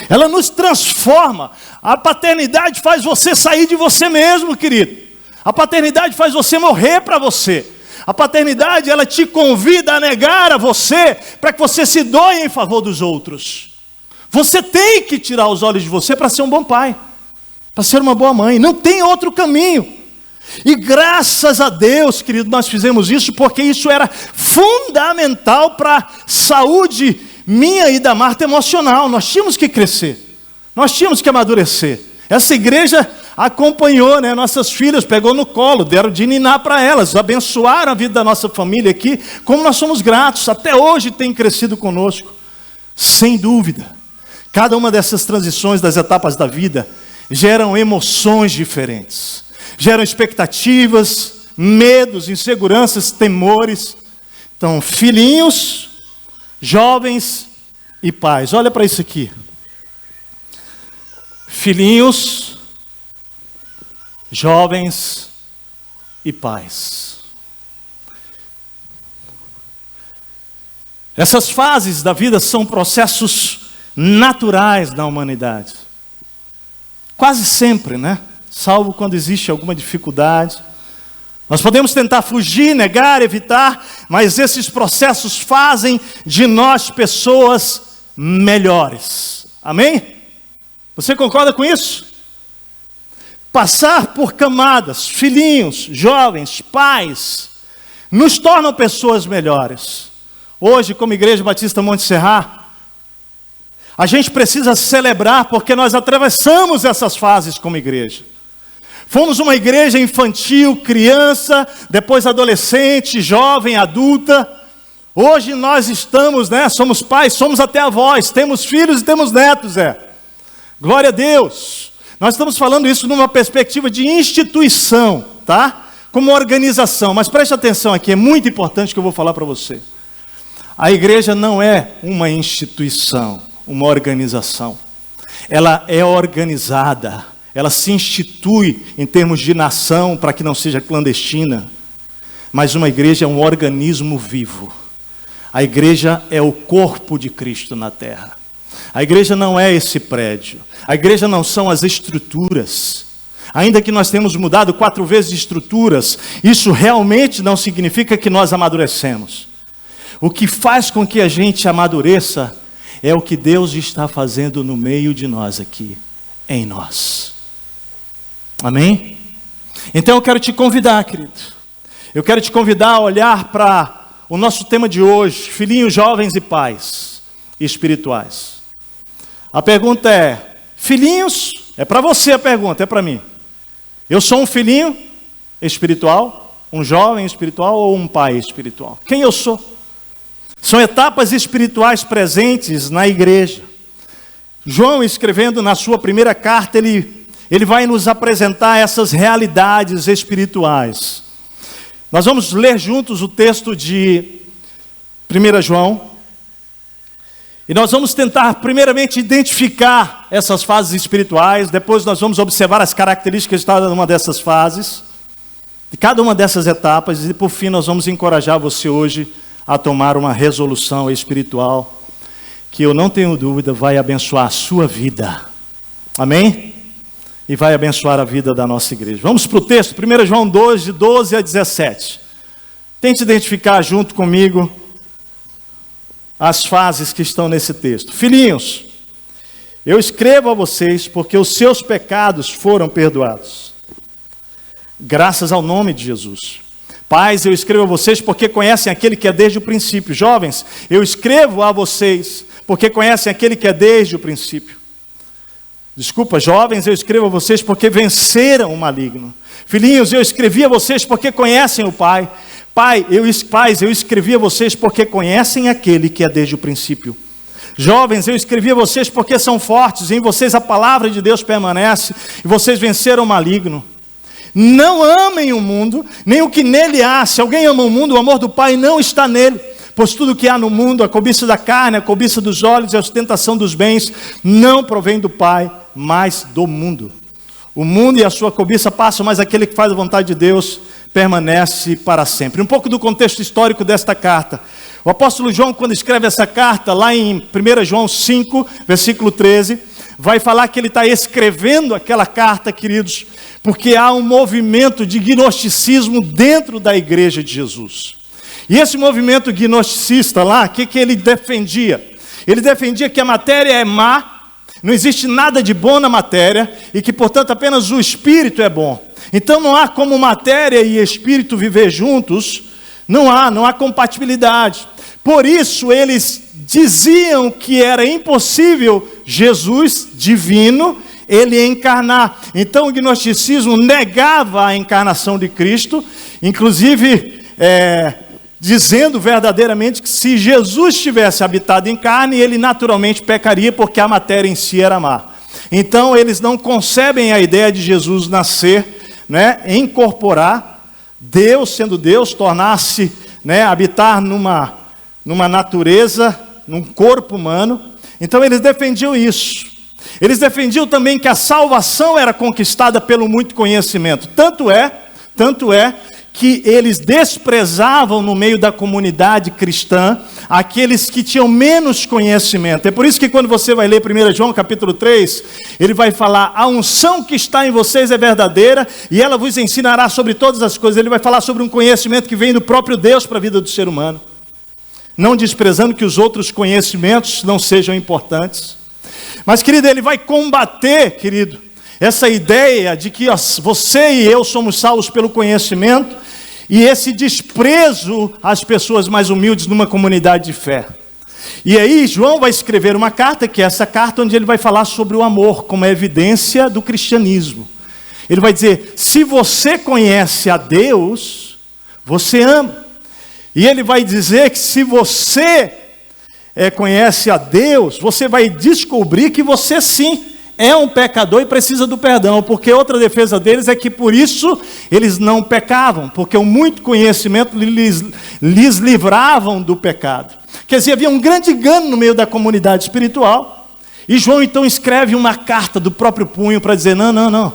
Ela nos transforma. A paternidade faz você sair de você mesmo, querido. A paternidade faz você morrer para você. A paternidade, ela te convida a negar a você, para que você se doe em favor dos outros. Você tem que tirar os olhos de você para ser um bom pai, para ser uma boa mãe. Não tem outro caminho. E graças a Deus, querido, nós fizemos isso, porque isso era fundamental para a saúde minha e da Marta emocional. Nós tínhamos que crescer, nós tínhamos que amadurecer. Essa igreja acompanhou, né, nossas filhas, pegou no colo, deram de ninar para elas, abençoaram a vida da nossa família aqui, como nós somos gratos, até hoje tem crescido conosco, sem dúvida. Cada uma dessas transições das etapas da vida geram emoções diferentes, geram expectativas, medos, inseguranças, temores. Então, filhinhos, jovens e pais, olha para isso aqui. Filhinhos, jovens e pais. Essas fases da vida são processos naturais da humanidade. Quase sempre, né? Salvo quando existe alguma dificuldade. Nós podemos tentar fugir, negar, evitar, mas esses processos fazem de nós pessoas melhores. Amém? Você concorda com isso? Passar por camadas, filhinhos, jovens, pais, nos tornam pessoas melhores. Hoje, como Igreja Batista Monte Serra, a gente precisa celebrar porque nós atravessamos essas fases como igreja. Fomos uma igreja infantil, criança, depois adolescente, jovem, adulta. Hoje nós estamos, né? Somos pais, somos até avós, temos filhos e temos netos, Glória a Deus. Nós estamos falando isso numa perspectiva de instituição, tá? Como organização. Mas preste atenção aqui, é muito importante o que eu vou falar para você. A igreja não é uma instituição, uma organização. Ela é organizada. Ela se institui em termos de nação para que não seja clandestina. Mas uma igreja é um organismo vivo. A igreja é o corpo de Cristo na terra. A igreja não é esse prédio. A igreja não são as estruturas. Ainda que nós tenhamos mudado 4 vezes de estruturas, isso realmente não significa que nós amadurecemos. O que faz com que a gente amadureça é o que Deus está fazendo no meio de nós aqui, em nós. Amém? Então eu quero te convidar, querido. Eu quero te convidar a olhar para o nosso tema de hoje, filhinhos, jovens e pais espirituais. A pergunta é, filhinhos, é para você a pergunta, é para mim. Eu sou um filhinho espiritual, um jovem espiritual ou um pai espiritual? Quem eu sou? São etapas espirituais presentes na igreja. João, escrevendo na sua primeira carta, ele vai nos apresentar essas realidades espirituais. Nós vamos ler juntos o texto de 1 João. E nós vamos tentar, primeiramente, identificar essas fases espirituais. Depois nós vamos observar as características de cada uma dessas fases, de cada uma dessas etapas. E por fim nós vamos encorajar você hoje a tomar uma resolução espiritual que eu não tenho dúvida vai abençoar a sua vida. Amém? E vai abençoar a vida da nossa igreja. Vamos para o texto, 1 João 2, de 12 a 17. Tente identificar junto comigo as fases que estão nesse texto. Filhinhos, eu escrevo a vocês porque os seus pecados foram perdoados, graças ao nome de Jesus. Pais, eu escrevo a vocês porque conhecem aquele que é desde o princípio. Jovens, eu escrevo a vocês porque conhecem aquele que é desde o princípio. Desculpa, jovens, eu escrevo a vocês porque venceram o maligno. Filhinhos, eu escrevi a vocês porque conhecem o Pai. Pais, eu escrevi a vocês porque conhecem aquele que é desde o princípio. Jovens, eu escrevi a vocês porque são fortes, em vocês a palavra de Deus permanece, e vocês venceram o maligno. Não amem o mundo, nem o que nele há. Se alguém ama o mundo, o amor do Pai não está nele. Pois tudo que há no mundo, a cobiça da carne, a cobiça dos olhos e a ostentação dos bens, não provém do Pai, mas do mundo. O mundo e a sua cobiça passam, mas aquele que faz a vontade de Deus permanece para sempre. Um pouco do contexto histórico desta carta. O apóstolo João, quando escreve essa carta, lá em 1 João 5, versículo 13, vai falar que ele está escrevendo aquela carta, queridos, porque há um movimento de gnosticismo dentro da igreja de Jesus. E esse movimento gnosticista lá, o que ele defendia? Ele defendia que a matéria é má, não existe nada de bom na matéria, e que, portanto, apenas o espírito é bom. Então não há como matéria e espírito viver juntos, não há compatibilidade. Por isso eles diziam que era impossível Jesus, divino, ele encarnar. Então o gnosticismo negava a encarnação de Cristo, inclusive dizendo verdadeiramente que se Jesus tivesse habitado em carne, ele naturalmente pecaria, porque a matéria em si era má. Então eles não concebem a ideia de Jesus nascer, incorporar, Deus sendo Deus, tornar-se, habitar numa natureza, num corpo humano. Então eles defendiam isso. Eles defendiam também que a salvação era conquistada pelo muito conhecimento. Tanto é que eles desprezavam no meio da comunidade cristã aqueles que tinham menos conhecimento. É por isso que quando você vai ler 1 João capítulo 3, ele vai falar: a unção que está em vocês é verdadeira e ela vos ensinará sobre todas as coisas. Ele vai falar sobre um conhecimento que vem do próprio Deus para a vida do ser humano. Não desprezando que os outros conhecimentos não sejam importantes. Mas, querido, ele vai combater, querido, essa ideia de que você e eu somos salvos pelo conhecimento e esse desprezo às pessoas mais humildes numa comunidade de fé. E aí João vai escrever uma carta, que é essa carta onde ele vai falar sobre o amor como evidência do cristianismo. Ele vai dizer: se você conhece a Deus, você ama. E ele vai dizer que se você conhece a Deus, você vai descobrir que você sim é um pecador e precisa do perdão, porque outra defesa deles é que por isso eles não pecavam, porque o muito conhecimento lhes livravam do pecado. Quer dizer, havia um grande engano no meio da comunidade espiritual, e João então escreve uma carta do próprio punho para dizer: não,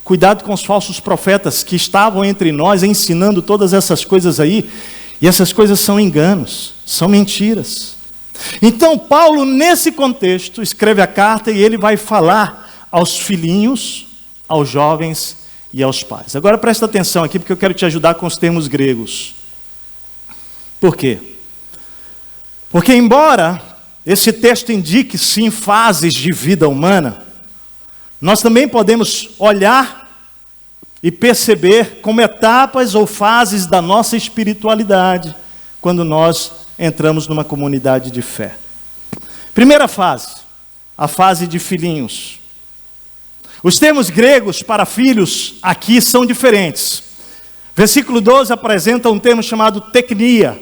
cuidado com os falsos profetas que estavam entre nós ensinando todas essas coisas aí, e essas coisas são enganos, são mentiras. Então Paulo, nesse contexto, escreve a carta e ele vai falar aos filhinhos, aos jovens e aos pais. Agora presta atenção aqui, porque eu quero te ajudar com os termos gregos. Por quê? Porque embora esse texto indique sim fases de vida humana, nós também podemos olhar e perceber como etapas ou fases da nossa espiritualidade quando nós entramos numa comunidade de fé. Primeira fase, a fase de filhinhos. Os termos gregos para filhos aqui são diferentes. Versículo 12 apresenta um termo chamado teknia,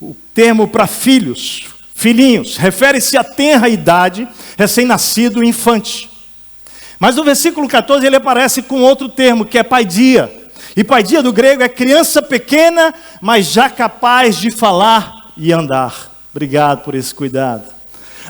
o termo para filhos, filhinhos, refere-se à tenra idade, recém-nascido, infante. Mas no versículo 14 ele aparece com outro termo, que é paidia. E paidia do grego é criança pequena, mas já capaz de falar e andar. Obrigado por esse cuidado.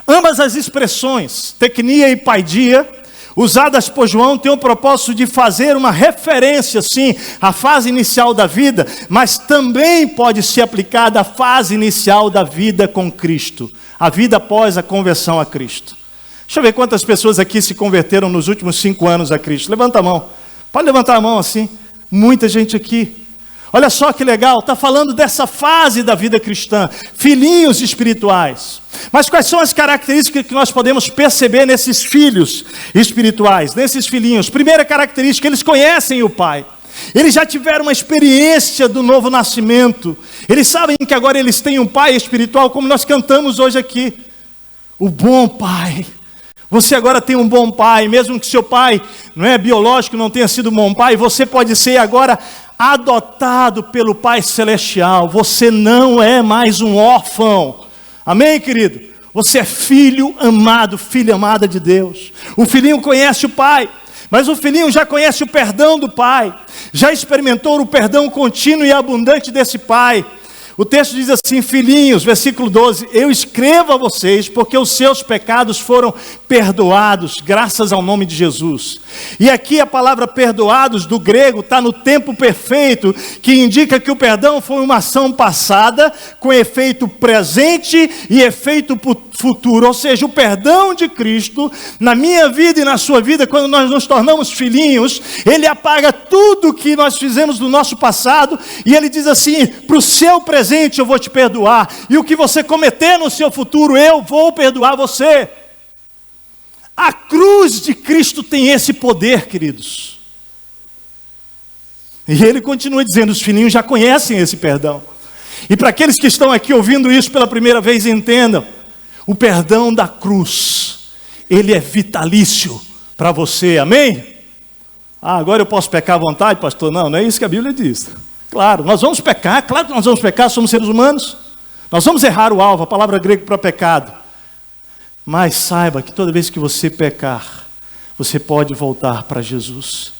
Ambas as expressões, teknia e paidia, usadas por João, têm o propósito de fazer uma referência, sim, à fase inicial da vida, mas também pode ser aplicada à fase inicial da vida com Cristo, a vida após a conversão a Cristo. Deixa eu ver quantas pessoas aqui se converteram nos últimos 5 anos a Cristo. Levanta a mão. Pode levantar a mão assim. Muita gente aqui. Olha só que legal, está falando dessa fase da vida cristã, filhinhos espirituais. Mas quais são as características que nós podemos perceber nesses filhos espirituais, nesses filhinhos? Primeira característica, eles conhecem o Pai. Eles já tiveram uma experiência do novo nascimento. Eles sabem que agora eles têm um Pai espiritual, como nós cantamos hoje aqui. O bom Pai. Você agora tem um bom pai, mesmo que seu pai não é biológico, não tenha sido um bom pai, você pode ser agora adotado pelo Pai Celestial. Você não é mais um órfão. Amém, querido? Você é filho amado, filha amada de Deus. O filhinho conhece o Pai, mas o filhinho já conhece o perdão do Pai, já experimentou o perdão contínuo e abundante desse Pai. O texto diz assim, filhinhos, versículo 12, eu escrevo a vocês porque os seus pecados foram perdoados, graças ao nome de Jesus. E aqui a palavra perdoados do grego está no tempo perfeito, que indica que o perdão foi uma ação passada, com efeito presente e efeito futuro, ou seja, o perdão de Cristo na minha vida e na sua vida, quando nós nos tornamos filhinhos, Ele apaga tudo que nós fizemos do nosso passado, e Ele diz assim: para o seu presente eu vou te perdoar, e o que você cometer no seu futuro, eu vou perdoar você. A cruz de Cristo tem esse poder, queridos. E Ele continua dizendo, os filhinhos já conhecem esse perdão. E para aqueles que estão aqui ouvindo isso pela primeira vez, entendam, o perdão da cruz, ele é vitalício para você, amém? Agora eu posso pecar à vontade, pastor? Não é isso que a Bíblia diz. Claro, nós vamos pecar, claro que nós vamos pecar, somos seres humanos. Nós vamos errar o alvo, a palavra grega para pecado. Mas saiba que toda vez que você pecar, você pode voltar para Jesus.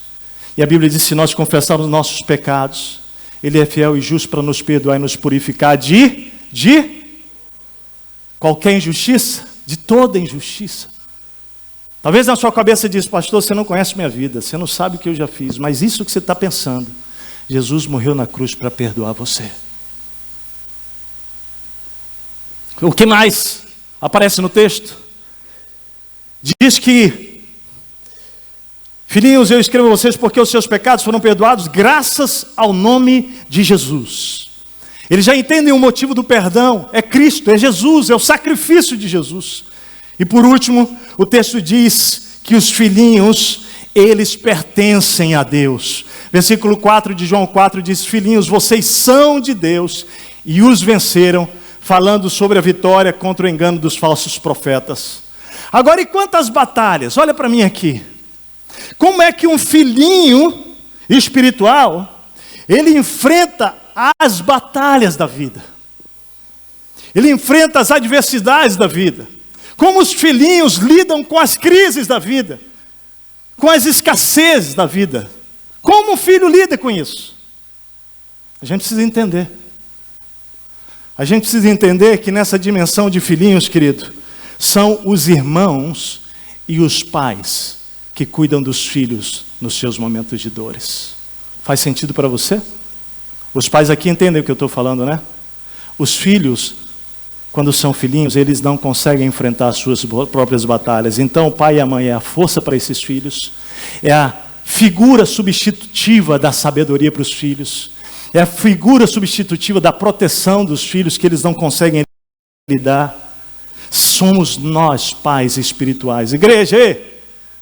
E a Bíblia diz, se nós confessarmos nossos pecados, Ele é fiel e justo para nos perdoar e nos purificar de qualquer injustiça, de toda injustiça. Talvez na sua cabeça diz, pastor, você não conhece minha vida, você não sabe o que eu já fiz, mas isso que você está pensando, Jesus morreu na cruz para perdoar você. O que mais aparece no texto? Diz que, filhinhos, eu escrevo a vocês porque os seus pecados foram perdoados graças ao nome de Jesus. Eles já entendem o motivo do perdão, é Cristo, é Jesus, é o sacrifício de Jesus. E por último, o texto diz que os filhinhos, eles pertencem a Deus. Versículo 4 de João 4 diz, filhinhos, vocês são de Deus e os venceram, falando sobre a vitória contra o engano dos falsos profetas. Agora, e quantas batalhas? Olha para mim aqui. Como é que um filhinho espiritual, ele enfrenta as batalhas da vida? Ele enfrenta as adversidades da vida. Como os filhinhos lidam com as crises da vida, com as escassezes da vida. Como o filho lida com isso? A gente precisa entender. A gente precisa entender que nessa dimensão de filhinhos, querido, são os irmãos e os pais que cuidam dos filhos nos seus momentos de dores. Faz sentido para você? Os pais aqui entendem o que eu estou falando, né? Os filhos, quando são filhinhos, eles não conseguem enfrentar as suas próprias batalhas. Então o pai e a mãe é a força para esses filhos, é a figura substitutiva da sabedoria para os filhos, é a figura substitutiva da proteção dos filhos que eles não conseguem lidar. Somos nós, pais espirituais. Igreja,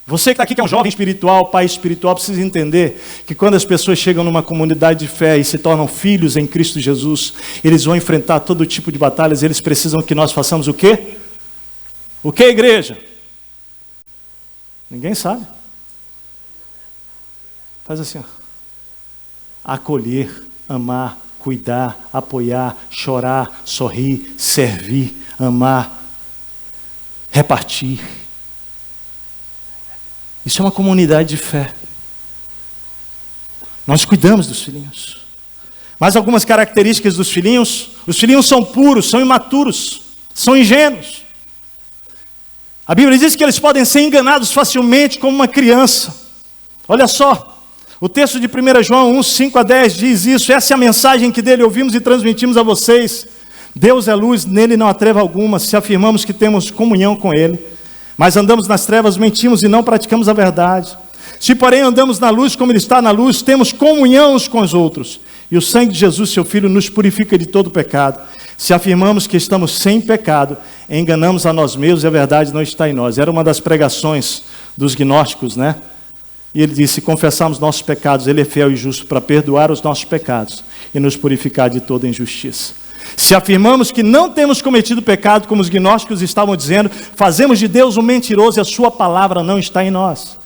você que está aqui que é um jovem espiritual, pai espiritual, precisa entender que quando as pessoas chegam numa comunidade de fé e se tornam filhos em Cristo Jesus, eles vão enfrentar todo tipo de batalhas, eles precisam que nós façamos o quê? O que, igreja? Ninguém sabe. Faz assim, ó. Acolher, amar, cuidar, apoiar, chorar, sorrir, servir, amar, repartir. Isso é uma comunidade de fé. Nós cuidamos dos filhinhos. Mas algumas características dos filhinhos: os filhinhos são puros, são imaturos, são ingênuos. A Bíblia diz que eles podem ser enganados facilmente como uma criança. Olha só, o texto de 1 João 1, 5 a 10 diz isso. Essa é a mensagem que dele ouvimos e transmitimos a vocês. Deus é luz, nele não há treva alguma. Se afirmamos que temos comunhão com ele, mas andamos nas trevas, mentimos e não praticamos a verdade. Se porém andamos na luz como ele está na luz, temos comunhão uns com os outros. E o sangue de Jesus, seu Filho, nos purifica de todo pecado. Se afirmamos que estamos sem pecado, enganamos a nós mesmos e a verdade não está em nós. Era uma das pregações dos gnósticos, né? E ele disse, se confessarmos nossos pecados, ele é fiel e justo para perdoar os nossos pecados e nos purificar de toda injustiça. Se afirmamos que não temos cometido pecado, como os gnósticos estavam dizendo, fazemos de Deus um mentiroso e a sua palavra não está em nós.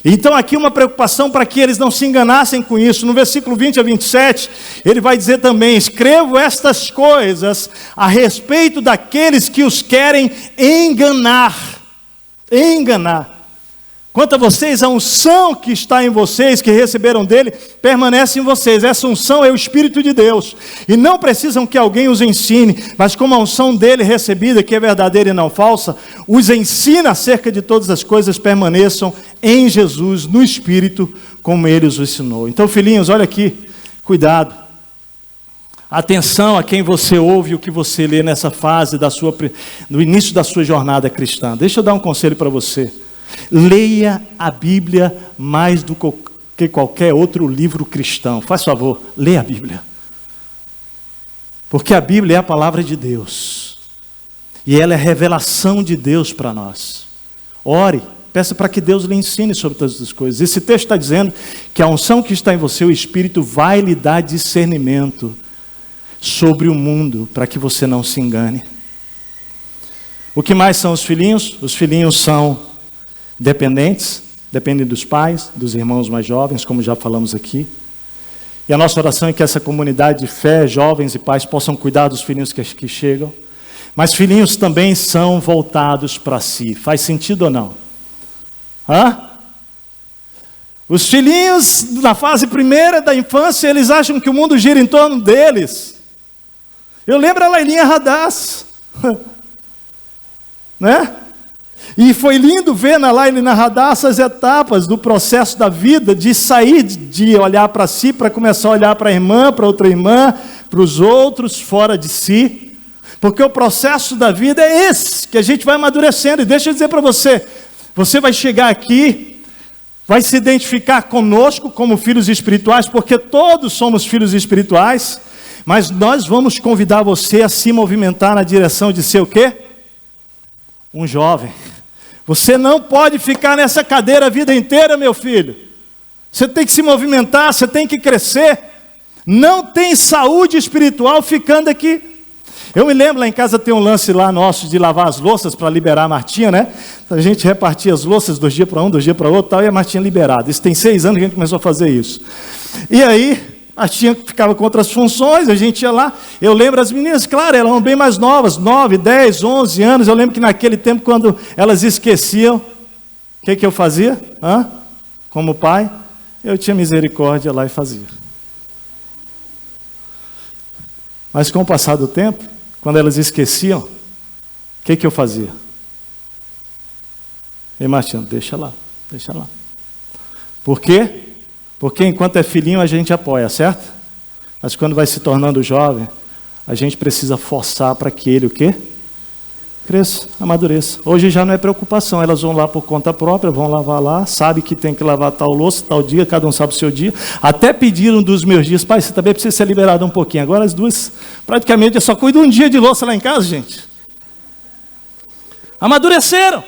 Então aqui uma preocupação para que eles não se enganassem com isso. No versículo 20 a 27, ele vai dizer também, escrevo estas coisas a respeito daqueles que os querem enganar. Enganar. Quanto a vocês, a unção que está em vocês, que receberam dele, permanece em vocês. Essa unção é o Espírito de Deus. E não precisam que alguém os ensine, mas como a unção dele recebida, que é verdadeira e não falsa, os ensina acerca de todas as coisas, permaneçam em Jesus, no Espírito, como ele os ensinou. Então, filhinhos, olha aqui, cuidado. Atenção a quem você ouve e o que você lê nessa fase no início da sua jornada cristã. Deixa eu dar um conselho para você. Leia a Bíblia mais do que qualquer outro livro cristão. Faz favor, leia a Bíblia. Porque a Bíblia é a palavra de Deus. E ela é a revelação de Deus para nós. Ore, peça para que Deus lhe ensine sobre todas as coisas. Esse texto está dizendo que a unção que está em você, o Espírito, vai lhe dar discernimento sobre o mundo, para que você não se engane. O que mais são os filhinhos? Os filhinhos são dependentes, dependem dos pais, dos irmãos mais jovens, como já falamos aqui. E a nossa oração é que essa comunidade de fé, jovens e pais, possam cuidar dos filhinhos que chegam. Mas filhinhos também são voltados para si. Faz sentido ou não? Os filhinhos, na fase primeira da infância, eles acham que o mundo gira em torno deles. Eu lembro a Lailinha Radassa, né? E foi lindo ver na Lailina Radassa as etapas do processo da vida, de sair de olhar para si, para começar a olhar para a irmã, para outra irmã, para os outros, fora de si. Porque o processo da vida é esse, que a gente vai amadurecendo. E deixa eu dizer para você, você vai chegar aqui, vai se identificar conosco como filhos espirituais, porque todos somos filhos espirituais. Mas nós vamos convidar você a se movimentar na direção de ser o quê? Um jovem. Você não pode ficar nessa cadeira a vida inteira, meu filho. Você tem que se movimentar, você tem que crescer. Não tem saúde espiritual ficando aqui. Eu me lembro, lá em casa tem um lance lá nosso de lavar as louças para liberar a Martinha, né? A gente repartia as louças 2 dias para um, 2 dias para outro, tal, e a Martinha liberada. Isso tem 6 anos que a gente começou a fazer isso. E aí a tia ficava com outras funções, a gente ia lá. Eu lembro as meninas, claro, elas eram bem mais novas, 9, 10, 11 anos. Eu lembro que naquele tempo, quando elas esqueciam, o que eu fazia? Como pai, eu tinha misericórdia lá e fazia. Mas com o passar do tempo, quando elas esqueciam, o que eu fazia? Ei, Martinho, deixa lá. Por quê? Porque enquanto é filhinho a gente apoia, certo? Mas quando vai se tornando jovem, a gente precisa forçar para que ele o quê? Cresça, amadureça. Hoje já não é preocupação, elas vão lá por conta própria, vão lavar lá, sabe que tem que lavar tal louça, tal dia, cada um sabe o seu dia. Até pediram dos meus dias, pai, você também precisa ser liberado um pouquinho. Agora as duas, praticamente, eu só cuido um dia de louça lá em casa, gente. Amadureceram,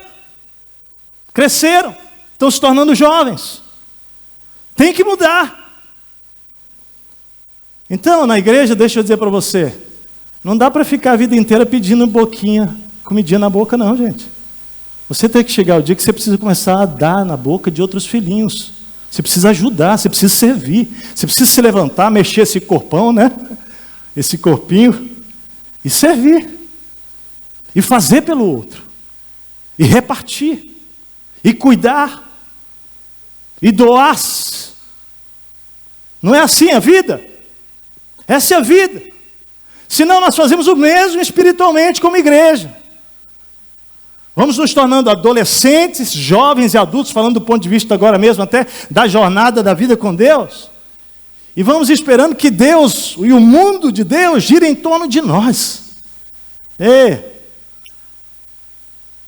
cresceram, estão se tornando jovens. Tem que mudar. Então, na igreja, deixa eu dizer para você, não dá para ficar a vida inteira pedindo comidinha na boca, não, gente. Você tem que chegar o dia que você precisa começar a dar na boca de outros filhinhos. Você precisa ajudar, você precisa servir, você precisa se levantar, mexer esse corpão, né? Esse corpinho, e servir. E fazer pelo outro. E repartir. E cuidar. E doar-se. Não é assim a vida? Essa é a vida. Senão nós fazemos o mesmo espiritualmente como igreja. Vamos nos tornando adolescentes, jovens e adultos, falando do ponto de vista agora mesmo até da jornada da vida com Deus. E vamos esperando que Deus e o mundo de Deus girem em torno de nós.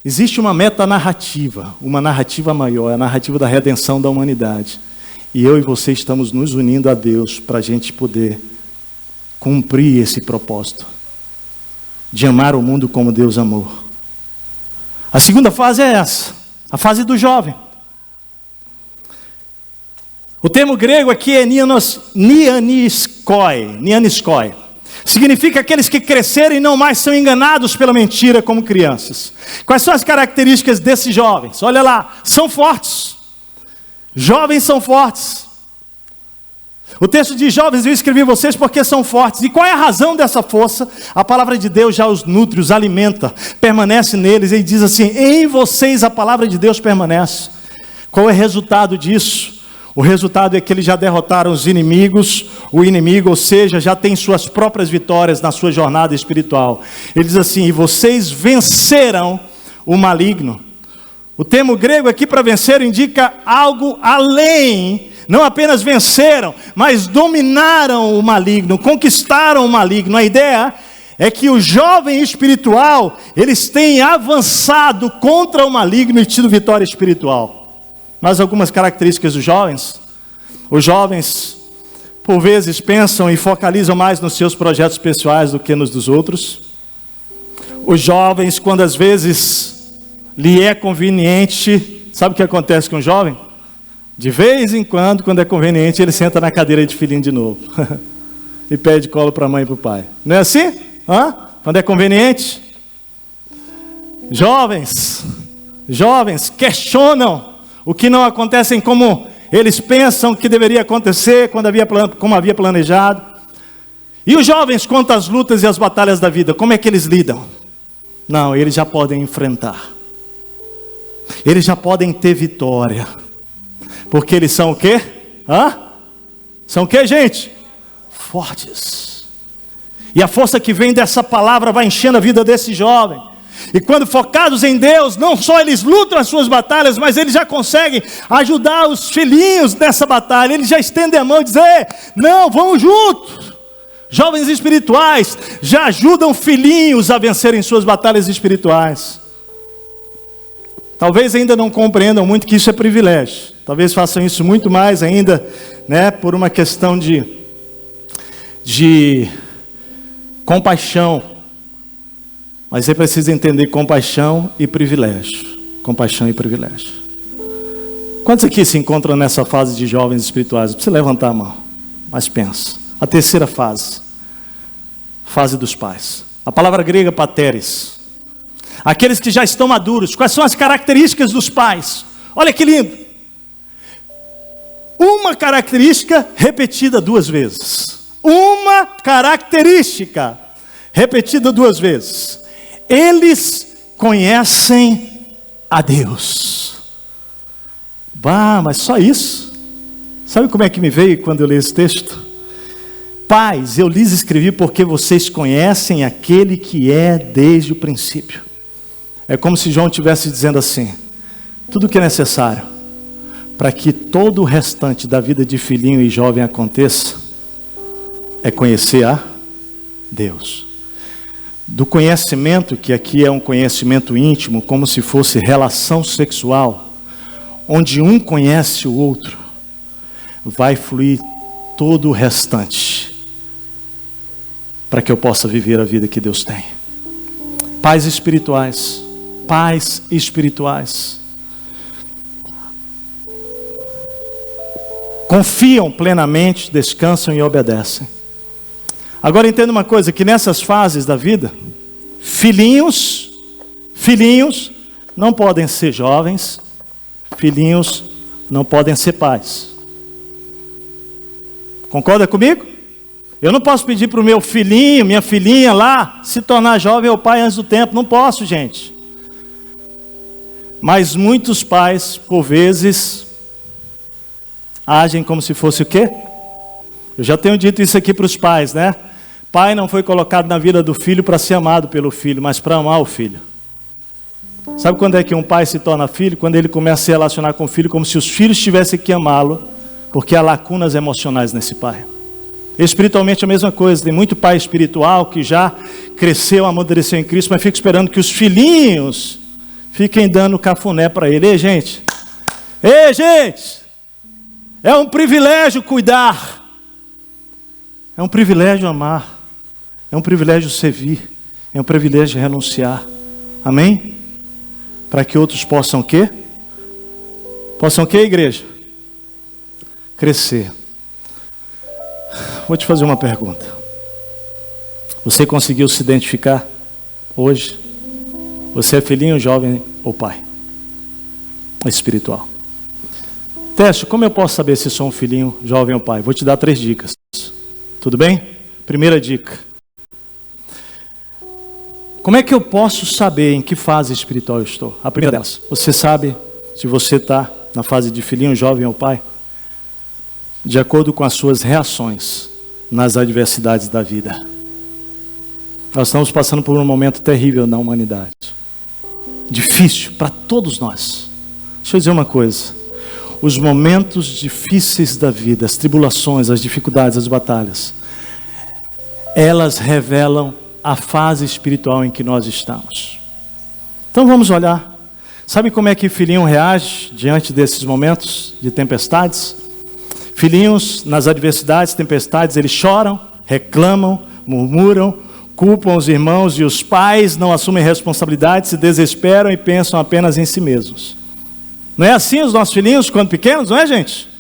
Existe uma metanarrativa, uma narrativa maior, a narrativa da redenção da humanidade. E eu e você estamos nos unindo a Deus para a gente poder cumprir esse propósito de amar o mundo como Deus amou. A segunda fase é essa, a fase do jovem. O termo grego aqui é nianiskoi. Significa aqueles que cresceram e não mais são enganados pela mentira como crianças. Quais são as características desses jovens? Olha lá, são fortes. Jovens são fortes. O texto diz, jovens, eu escrevi vocês porque são fortes. E qual é a razão dessa força? A palavra de Deus já os nutre, os alimenta, permanece neles. Ele diz assim, em vocês a palavra de Deus permanece. Qual é o resultado disso? O resultado é que eles já derrotaram os inimigos, o inimigo, ou seja, já tem suas próprias vitórias na sua jornada espiritual. Ele diz assim, e vocês venceram o maligno. O termo grego aqui para vencer indica algo além. Não apenas venceram, mas dominaram o maligno, conquistaram o maligno. A ideia é que o jovem espiritual, eles têm avançado contra o maligno e tido vitória espiritual. Mas algumas características dos jovens. Os jovens, por vezes, pensam e focalizam mais nos seus projetos pessoais do que nos dos outros. Os jovens, quando às vezes lhe é conveniente, sabe o que acontece com o jovem? De vez em quando é conveniente, ele senta na cadeira de filhinho de novo. E pede colo para a mãe e para o pai. Não é assim? Quando é conveniente. Jovens questionam o que não acontece como eles pensam que deveria acontecer, como havia planejado. E os jovens, quanto às lutas e às batalhas da vida, como é que eles lidam? Não, eles já podem enfrentar. Eles já podem ter vitória. Porque eles são o quê? São o quê, gente? Fortes. E a força que vem dessa palavra vai enchendo a vida desse jovem. E quando focados em Deus, não só eles lutam as suas batalhas, mas eles já conseguem ajudar os filhinhos nessa batalha. Eles já estendem a mão e dizem: não, vamos juntos. Jovens espirituais já ajudam filhinhos a vencerem suas batalhas espirituais. Talvez ainda não compreendam muito que isso é privilégio. Talvez façam isso muito mais ainda, né, por uma questão de compaixão. Mas você precisa entender compaixão e privilégio. Compaixão e privilégio. Quantos aqui se encontram nessa fase de jovens espirituais? Não precisa levantar a mão, mas pensa. A terceira fase. Fase dos pais. A palavra grega pateres. Aqueles que já estão maduros. Quais são as características dos pais? Olha que lindo. Uma característica repetida 2 vezes. Uma característica repetida 2 vezes. Eles conhecem a Deus. Mas só isso? Sabe como é que me veio quando eu li esse texto? Pais, eu lhes escrevi porque vocês conhecem aquele que é desde o princípio. É como se João estivesse dizendo assim: tudo que é necessário para que todo o restante da vida de filhinho e jovem aconteça é conhecer a Deus. Do conhecimento, que aqui é um conhecimento íntimo, como se fosse relação sexual, onde um conhece o outro, vai fluir todo o restante para que eu possa viver a vida que Deus tem. Pais espirituais. Pais espirituais. Confiam plenamente, descansam e obedecem. Agora entenda uma coisa, que nessas fases da vida, filhinhos não podem ser jovens, filhinhos não podem ser pais. Concorda comigo? Eu não posso pedir para o meu filhinho, minha filhinha lá, se tornar jovem ou pai antes do tempo. Não posso, gente. Mas muitos pais, por vezes, agem como se fosse o quê? Eu já tenho dito isso aqui para os pais, né? Pai não foi colocado na vida do filho para ser amado pelo filho, mas para amar o filho. Sabe quando é que um pai se torna filho? Quando ele começa a se relacionar com o filho como se os filhos tivessem que amá-lo, porque há lacunas emocionais nesse pai. Espiritualmente a mesma coisa. Tem muito pai espiritual que já cresceu, amadureceu em Cristo, mas fica esperando que os filhinhos fiquem dando cafuné para ele. Ei, gente! É um privilégio cuidar. É um privilégio amar. É um privilégio servir. É um privilégio renunciar. Amém? Para que outros possam o quê? Possam o quê, igreja? Crescer. Vou te fazer uma pergunta. Você conseguiu se identificar hoje? Você é filhinho, jovem ou pai? Espiritual. Teste, como eu posso saber se sou um filhinho, jovem ou pai? Vou te dar 3 dicas. Tudo bem? Primeira dica. Como é que eu posso saber em que fase espiritual eu estou? A primeira delas. Você sabe se você está na fase de filhinho, jovem ou pai? De acordo com as suas reações nas adversidades da vida. Nós estamos passando por um momento terrível na humanidade. difícil para todos nós. Deixa eu dizer uma coisa: os momentos difíceis da vida, as tribulações, as dificuldades, as batalhas, elas revelam a fase espiritual em que nós estamos. Então vamos olhar. Sabe como é que filhinho reage diante desses momentos de tempestades? Filhinhos, nas adversidades, tempestades, eles choram, reclamam, murmuram, culpam os irmãos, e os pais não assumem responsabilidade, se desesperam e pensam apenas em si mesmos. Não é assim os nossos filhinhos quando pequenos, não é, gente?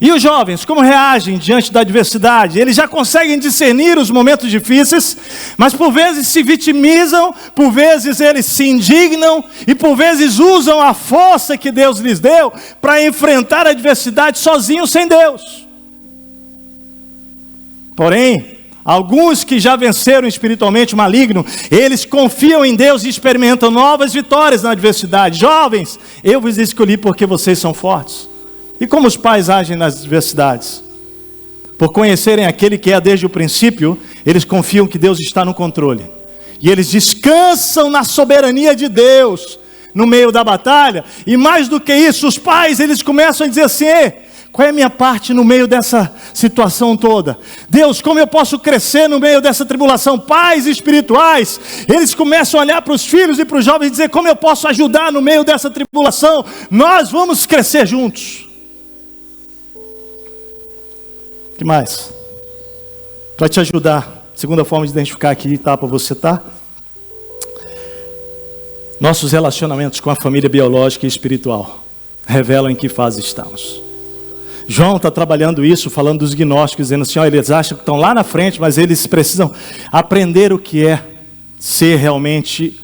E os jovens, como reagem diante da adversidade? Eles já conseguem discernir os momentos difíceis, mas por vezes se vitimizam, por vezes eles se indignam, e por vezes usam a força que Deus lhes deu para enfrentar a adversidade sozinhos, sem Deus. Porém, alguns que já venceram espiritualmente o maligno, eles confiam em Deus e experimentam novas vitórias na adversidade. Jovens, eu vos escolhi porque vocês são fortes. E como os pais agem nas adversidades? Por conhecerem aquele que é desde o princípio, eles confiam que Deus está no controle. E eles descansam na soberania de Deus no meio da batalha. E mais do que isso, os pais, eles começam a dizer assim: qual é a minha parte no meio dessa situação toda? Deus, como eu posso crescer no meio dessa tribulação? Pais espirituais, eles começam a olhar para os filhos e para os jovens e dizer: como eu posso ajudar no meio dessa tribulação? Nós vamos crescer juntos. O que mais? Para te ajudar, segunda forma de identificar aqui, tá, para você, tá? Nossos relacionamentos com a família biológica e espiritual revelam em que fase estamos. João está trabalhando isso, falando dos gnósticos, dizendo assim: eles acham que estão lá na frente, mas eles precisam aprender o que é ser realmente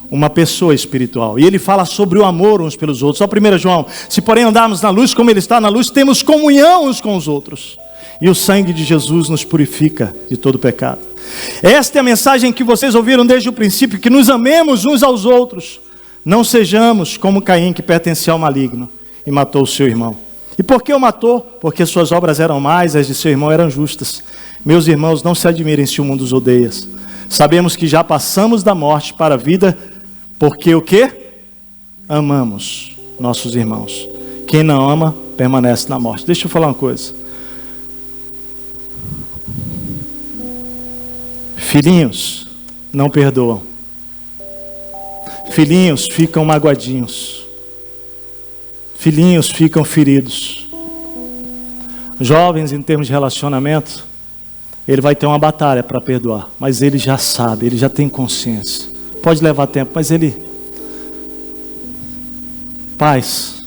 uma pessoa espiritual. E ele fala sobre o amor uns pelos outros. Só 1 João: se porém andarmos na luz como ele está na luz, temos comunhão uns com os outros. E o sangue de Jesus nos purifica de todo pecado. Esta é a mensagem que vocês ouviram desde o princípio, que nos amemos uns aos outros. Não sejamos como Caim, que pertencia ao maligno e matou o seu irmão. E por que o matou? Porque suas obras eram más, as de seu irmão eram justas. Meus irmãos, não se admirem se o mundo os odeia. Sabemos que já passamos da morte para a vida, porque o quê? Amamos nossos irmãos. Quem não ama, permanece na morte. Deixa eu falar uma coisa. Filhinhos não perdoam. Filhinhos ficam magoadinhos. Filhinhos ficam feridos. Jovens, em termos de relacionamento, ele vai ter uma batalha para perdoar, mas ele já sabe, ele já tem consciência. Pode levar tempo, mas ele... Pais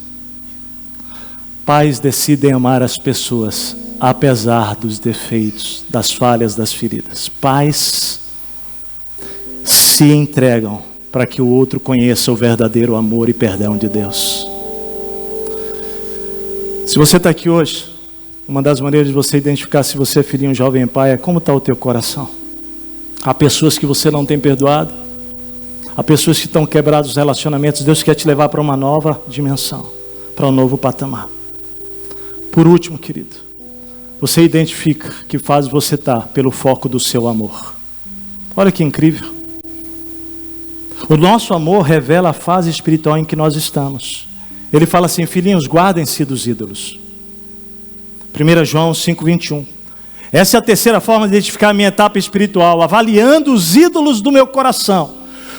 decidem amar as pessoas apesar dos defeitos, das falhas, das feridas. Pais se entregam para que o outro conheça o verdadeiro amor e perdão de Deus. Se você está aqui hoje, uma das maneiras de você identificar se você é filhinho, jovem, pai, é como está o teu coração. Há pessoas que você não tem perdoado, há pessoas que estão quebrados os relacionamentos. Deus quer te levar para uma nova dimensão, para um novo patamar. Por último, querido, você identifica que fase você está pelo foco do seu amor. Olha que incrível. O nosso amor revela a fase espiritual em que nós estamos. Ele fala assim: filhinhos, guardem-se dos ídolos. 1 João 5:21. Essa é a terceira forma de identificar a minha etapa espiritual, avaliando os ídolos do meu coração.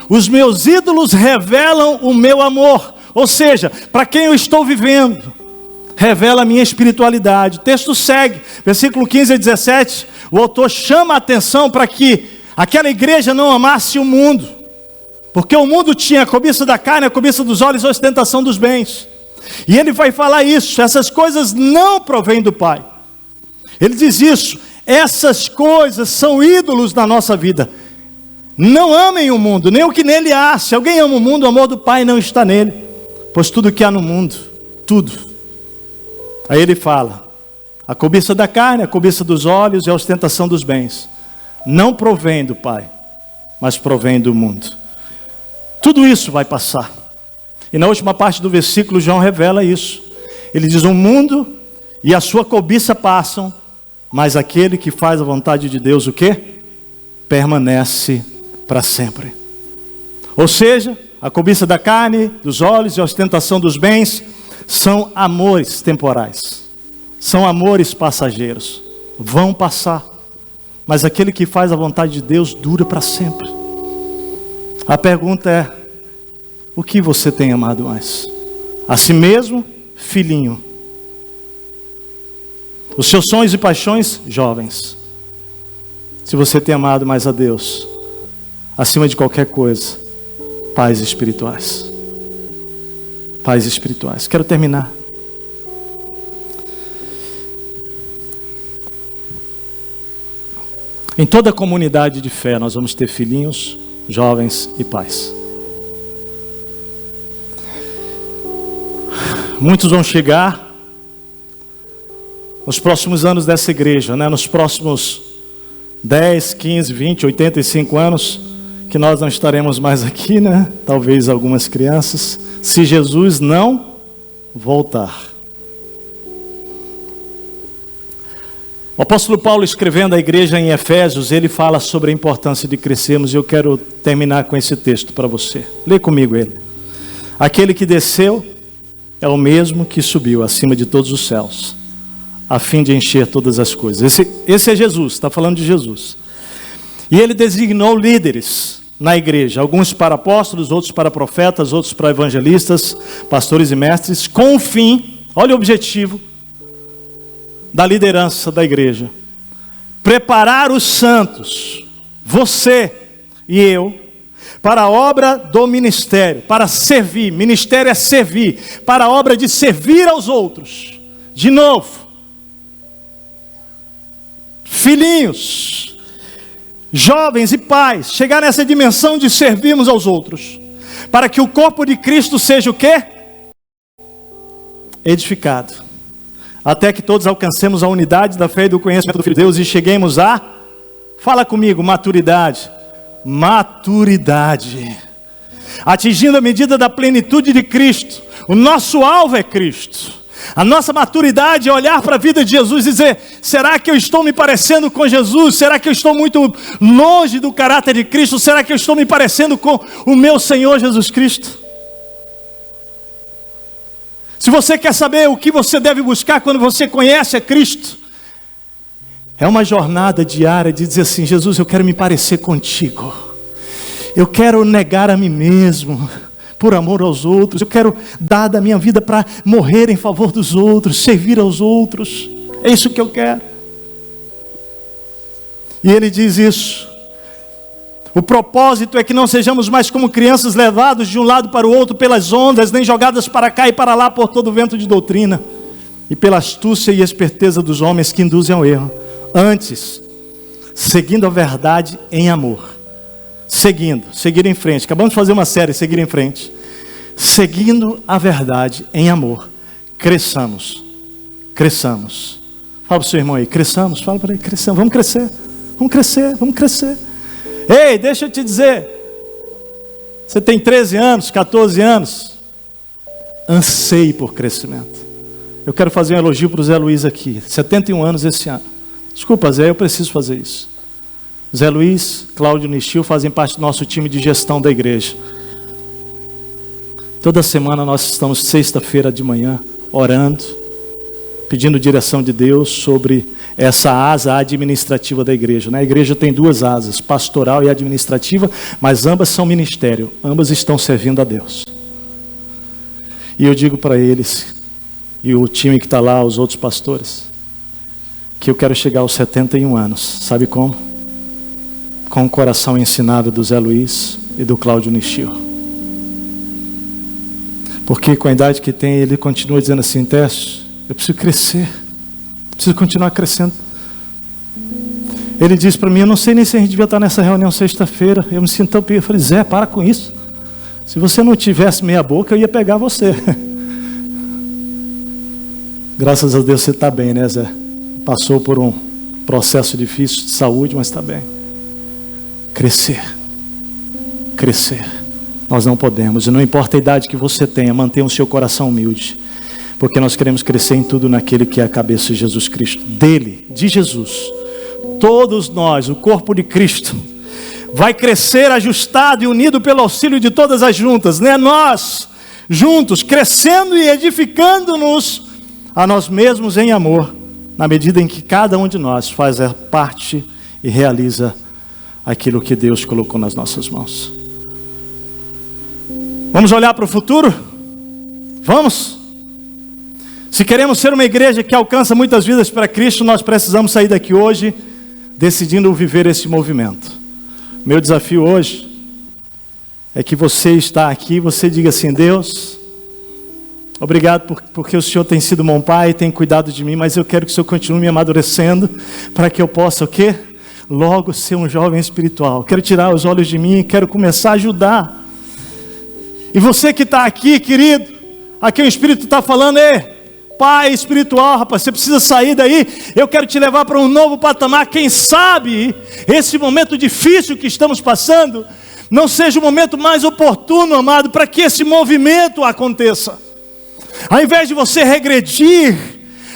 Os meus ídolos revelam o meu amor, ou seja, para quem eu estou vivendo. Revela a minha espiritualidade. O texto segue, versículo 15 a 17, o autor chama a atenção para que aquela igreja não amasse o mundo, porque o mundo tinha a cobiça da carne, a cobiça dos olhos, a ostentação dos bens. E ele vai falar isso: essas coisas não provêm do Pai. Ele diz isso: essas coisas são ídolos na nossa vida. Não amem o mundo, nem o que nele há. Se alguém ama o mundo, o amor do Pai não está nele, pois tudo que há no mundo, tudo. Aí ele fala: a cobiça da carne, a cobiça dos olhos e a ostentação dos bens não provém do Pai, mas provém do mundo. Tudo isso vai passar. E na última parte do versículo, João revela isso. Ele diz: o mundo e a sua cobiça passam, mas aquele que faz a vontade de Deus, o quê? Permanece para sempre. Ou seja, a cobiça da carne, dos olhos e a ostentação dos bens são amores temporais. São amores passageiros. Vão passar. Mas aquele que faz a vontade de Deus dura para sempre. A pergunta é: o que você tem amado mais? A si mesmo, filhinho? Os seus sonhos e paixões, jovens? Se você tem amado mais a Deus, acima de qualquer coisa, pais espirituais. Pais espirituais. Quero terminar. Em toda a comunidade de fé, nós vamos ter filhinhos, jovens e pais. Muitos vão chegar nos próximos anos dessa igreja, né? Nos próximos 10, 15, 20, 85 anos, que nós não estaremos mais aqui, né? Talvez algumas crianças, se Jesus não voltar. O apóstolo Paulo, escrevendo à igreja em Efésios, ele fala sobre a importância de crescermos, e eu quero terminar com esse texto para você. Lê comigo ele. Aquele que desceu é o mesmo que subiu acima de todos os céus, a fim de encher todas as coisas. Esse é Jesus, está falando de Jesus. E ele designou líderes na igreja, alguns para apóstolos, outros para profetas, outros para evangelistas, pastores e mestres, com o fim, olha o objetivo da liderança da igreja: preparar os santos, você e eu, para a obra do ministério, para servir. Ministério é servir, para a obra de servir aos outros. De novo, filhinhos, jovens e pais, chegar nessa dimensão de servirmos aos outros, para que o corpo de Cristo seja o quê? Edificado, até que todos alcancemos a unidade da fé e do conhecimento do Filho de Deus e cheguemos a, fala comigo, maturidade. Maturidade, atingindo a medida da plenitude de Cristo. O nosso alvo é Cristo. A nossa maturidade é olhar para a vida de Jesus e dizer: será que eu estou me parecendo com Jesus? Será que eu estou muito longe do caráter de Cristo? Será que eu estou me parecendo com o meu Senhor Jesus Cristo? Se você quer saber o que você deve buscar quando você conhece a Cristo, é uma jornada diária de dizer assim: Jesus, eu quero me parecer contigo. Eu quero negar a mim mesmo por amor aos outros. Eu quero dar da minha vida para morrer em favor dos outros, servir aos outros. É isso que eu quero. E ele diz isso. O propósito é que não sejamos mais como crianças levados de um lado para o outro pelas ondas, nem jogadas para cá e para lá por todo o vento de doutrina, e pela astúcia e esperteza dos homens que induzem ao erro. Antes, seguindo a verdade em amor. Seguir em frente. Acabamos de fazer uma série, seguir em frente. Seguindo a verdade em amor, cresçamos. Fala para o seu irmão aí, cresçamos. Fala para ele, cresçamos. Vamos crescer. Ei, deixa eu te dizer. Você tem 13 anos, 14 anos. Anseie por crescimento. Eu quero fazer um elogio para o Zé Luiz aqui. 71 anos esse ano. Desculpa, Zé, eu preciso fazer isso. Zé Luiz, Cláudio Nishio fazem parte do nosso time de gestão da igreja. Toda semana nós estamos, sexta-feira de manhã, orando, pedindo direção de Deus sobre essa asa administrativa da igreja. A igreja tem duas asas, pastoral e administrativa, mas ambas são ministério, ambas estão servindo a Deus. E eu digo para eles, e o time que está lá, os outros pastores, que eu quero chegar aos 71 anos. Sabe como? Com o coração ensinável do Zé Luiz e do Cláudio Nishio. Porque com a idade que tem, ele continua dizendo assim: Teste, eu preciso crescer, preciso continuar crescendo. Ele disse para mim: eu não sei nem se a gente devia estar nessa reunião sexta-feira. Eu me sinto tão pior. Eu falei: Zé, para com isso. Se você não tivesse meia boca, eu ia pegar você. Graças a Deus você está bem, né, Zé? Passou por um processo difícil de saúde, mas está bem. Crescer. Nós não podemos, e não importa a idade que você tenha, mantenha o seu coração humilde, porque nós queremos crescer em tudo naquele que é a cabeça de Jesus Cristo. Dele, de Jesus, todos nós, o corpo de Cristo, vai crescer ajustado e unido pelo auxílio de todas as juntas, né? Nós, juntos, crescendo e edificando-nos a nós mesmos em amor, na medida em que cada um de nós faz a parte e realiza aquilo que Deus colocou nas nossas mãos. Vamos olhar para o futuro? Vamos? Se queremos ser uma igreja que alcança muitas vidas para Cristo, nós precisamos sair daqui hoje decidindo viver esse movimento. Meu desafio hoje é que você está aqui, você diga assim: Deus, obrigado porque o Senhor tem sido bom pai, tem cuidado de mim, mas eu quero que o Senhor continue me amadurecendo para que eu possa o quê? Logo ser um jovem espiritual. Quero tirar os olhos de mim, quero começar a ajudar. E você que está aqui, querido, aqui o Espírito está falando: pai espiritual, rapaz, você precisa sair daí. Eu quero te levar para um novo patamar. Quem sabe esse momento difícil que estamos passando não seja o momento mais oportuno, amado, para que esse movimento aconteça. Ao invés de você regredir,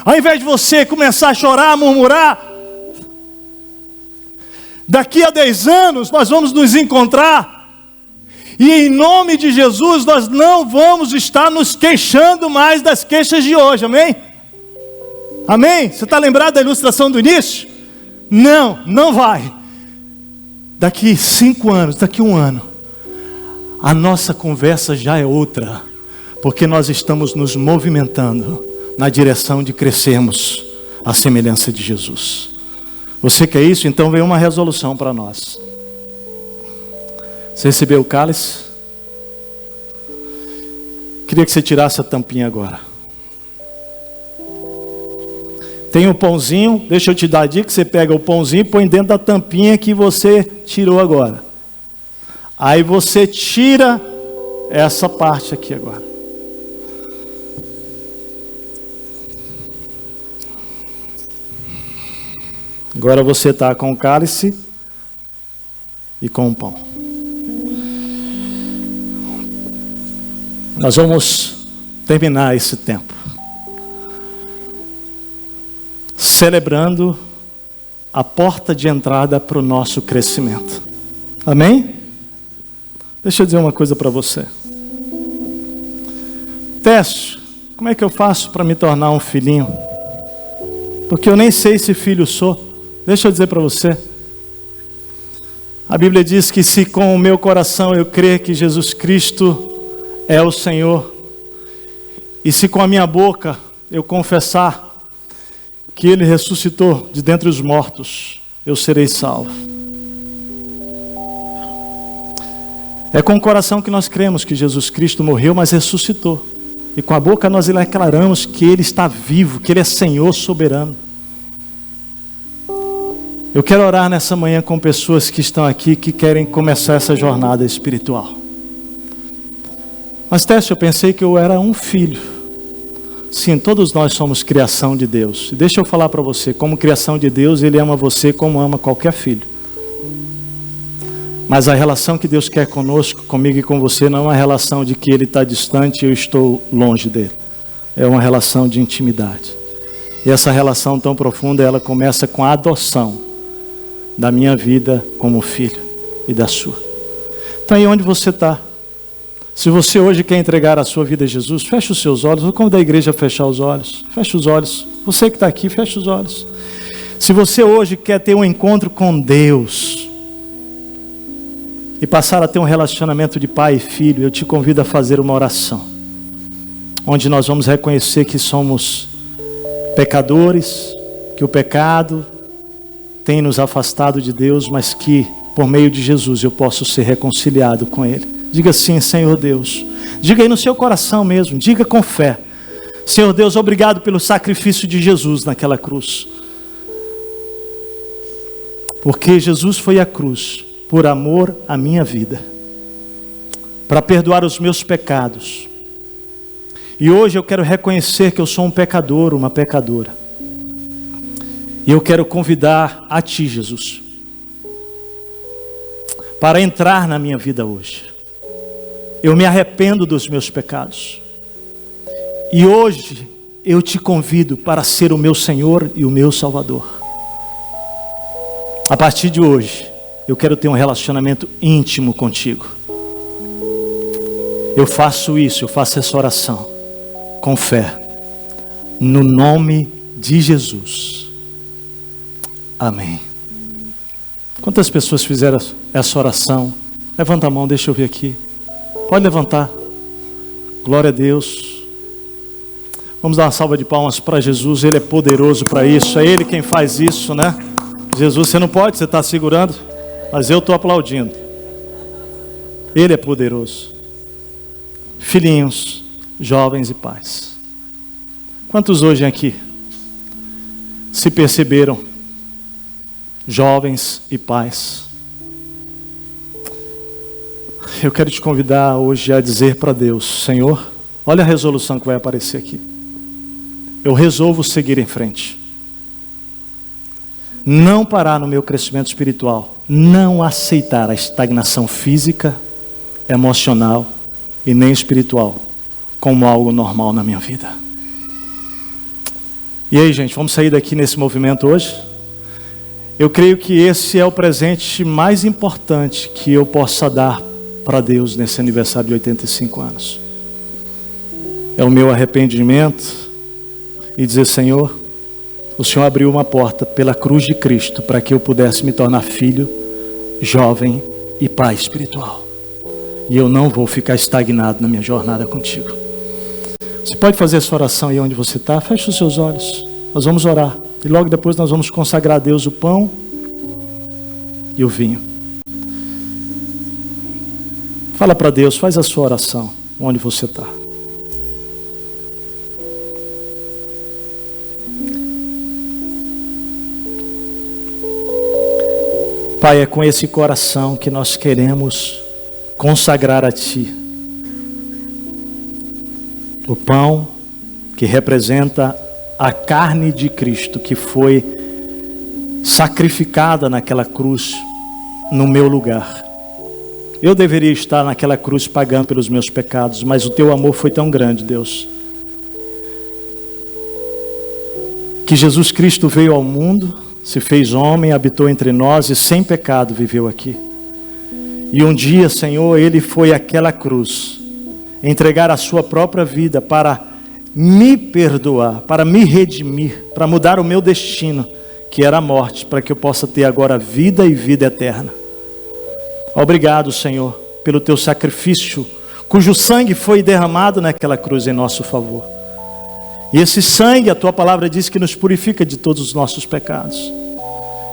ao invés de você começar a chorar, a murmurar, daqui a 10 anos nós vamos nos encontrar, e em nome de Jesus nós não vamos estar nos queixando mais das queixas de hoje, amém? Amém? Você está lembrado da ilustração do início? Não vai. Daqui 5 anos, daqui 1 ano, a nossa conversa já é outra, porque nós estamos nos movimentando na direção de crescermos à semelhança de Jesus. Você quer isso? Então vem uma resolução para nós. Você recebeu o cálice? Queria que você tirasse a tampinha agora. Tem um pãozinho, deixa eu te dar a dica: você pega o pãozinho e põe dentro da tampinha que você tirou agora. Aí você tira essa parte aqui agora. Agora você está com o cálice e com o pão. Nós vamos terminar esse tempo celebrando a porta de entrada para o nosso crescimento. Amém? Deixa eu dizer uma coisa para você. Teste, como é que eu faço para me tornar um filhinho? Porque eu nem sei se filho sou. Deixa eu dizer para você. A Bíblia diz que se com o meu coração eu crer que Jesus Cristo é o Senhor, e se com a minha boca eu confessar que Ele ressuscitou de dentre os mortos, eu serei salvo. É com o coração que nós cremos que Jesus Cristo morreu, mas ressuscitou. E com a boca nós declaramos que Ele está vivo, que Ele é Senhor soberano. Eu quero orar nessa manhã com pessoas que estão aqui, que querem começar essa jornada espiritual. Mas Teste, eu pensei que eu era um filho. Sim, todos nós somos criação de Deus. E deixa eu falar para você, como criação de Deus, Ele ama você como ama qualquer filho. Mas a relação que Deus quer conosco, comigo e com você, não é uma relação de que Ele está distante e eu estou longe dEle. É uma relação de intimidade. E essa relação tão profunda, ela começa com a adoção da minha vida como filho e da sua. Então aí onde você está? Se você hoje quer entregar a sua vida a Jesus, feche os seus olhos. Vou convidar a igreja a fechar os olhos. Feche os olhos. Você que está aqui, feche os olhos. Se você hoje quer ter um encontro com Deus e passar a ter um relacionamento de pai e filho, eu te convido a fazer uma oração, onde nós vamos reconhecer que somos pecadores, que o pecado tem nos afastado de Deus, mas que por meio de Jesus eu posso ser reconciliado com Ele. Diga assim: Senhor Deus. Diga aí no seu coração mesmo, diga com fé: Senhor Deus, obrigado pelo sacrifício de Jesus naquela cruz. Porque Jesus foi à cruz por amor à minha vida, para perdoar os meus pecados. E hoje eu quero reconhecer que eu sou um pecador, uma pecadora. E eu quero convidar a Ti, Jesus, para entrar na minha vida hoje. Eu me arrependo dos meus pecados. E hoje eu te convido para ser o meu Senhor e o meu Salvador. A partir de hoje, eu quero ter um relacionamento íntimo contigo. Eu faço isso, eu faço essa oração com fé, no nome de Jesus. Amém. Quantas pessoas fizeram essa oração? Levanta a mão, deixa eu ver aqui. Pode levantar. Glória a Deus. Vamos dar uma salva de palmas para Jesus. Ele é poderoso para isso. É Ele quem faz isso, né? Jesus, você não pode, você está segurando, mas eu estou aplaudindo. Ele é poderoso. Filhinhos, jovens e pais, quantos hoje aqui se perceberam jovens e pais? Eu quero te convidar hoje a dizer para Deus: Senhor, olha a resolução que vai aparecer aqui. Eu resolvo seguir em frente, não parar no meu crescimento espiritual, não aceitar a estagnação física, emocional e nem espiritual como algo normal na minha vida. E aí, gente, vamos sair daqui nesse movimento hoje? Eu creio que esse é o presente mais importante que eu possa dar para Deus nesse aniversário de 85 anos. É o meu arrependimento e dizer: Senhor, o Senhor abriu uma porta pela cruz de Cristo para que eu pudesse me tornar filho, jovem e pai espiritual. E eu não vou ficar estagnado na minha jornada contigo. Você pode fazer essa oração aí onde você está? Feche os seus olhos. Nós vamos orar. E logo depois nós vamos consagrar a Deus o pão e o vinho. Fala para Deus, faz a sua oração onde você está. Pai, é com esse coração que nós queremos consagrar a Ti o pão que representa a carne de Cristo, que foi sacrificada naquela cruz no meu lugar. Eu deveria estar naquela cruz pagando pelos meus pecados, mas o Teu amor foi tão grande, Deus, que Jesus Cristo veio ao mundo, se fez homem, habitou entre nós e sem pecado viveu aqui. E um dia, Senhor, Ele foi àquela cruz entregar a sua própria vida para me perdoar, para me redimir, para mudar o meu destino, que era a morte, para que eu possa ter agora vida e vida eterna. Obrigado, Senhor, pelo Teu sacrifício, cujo sangue foi derramado naquela cruz em nosso favor. E esse sangue, a Tua palavra diz que nos purifica de todos os nossos pecados.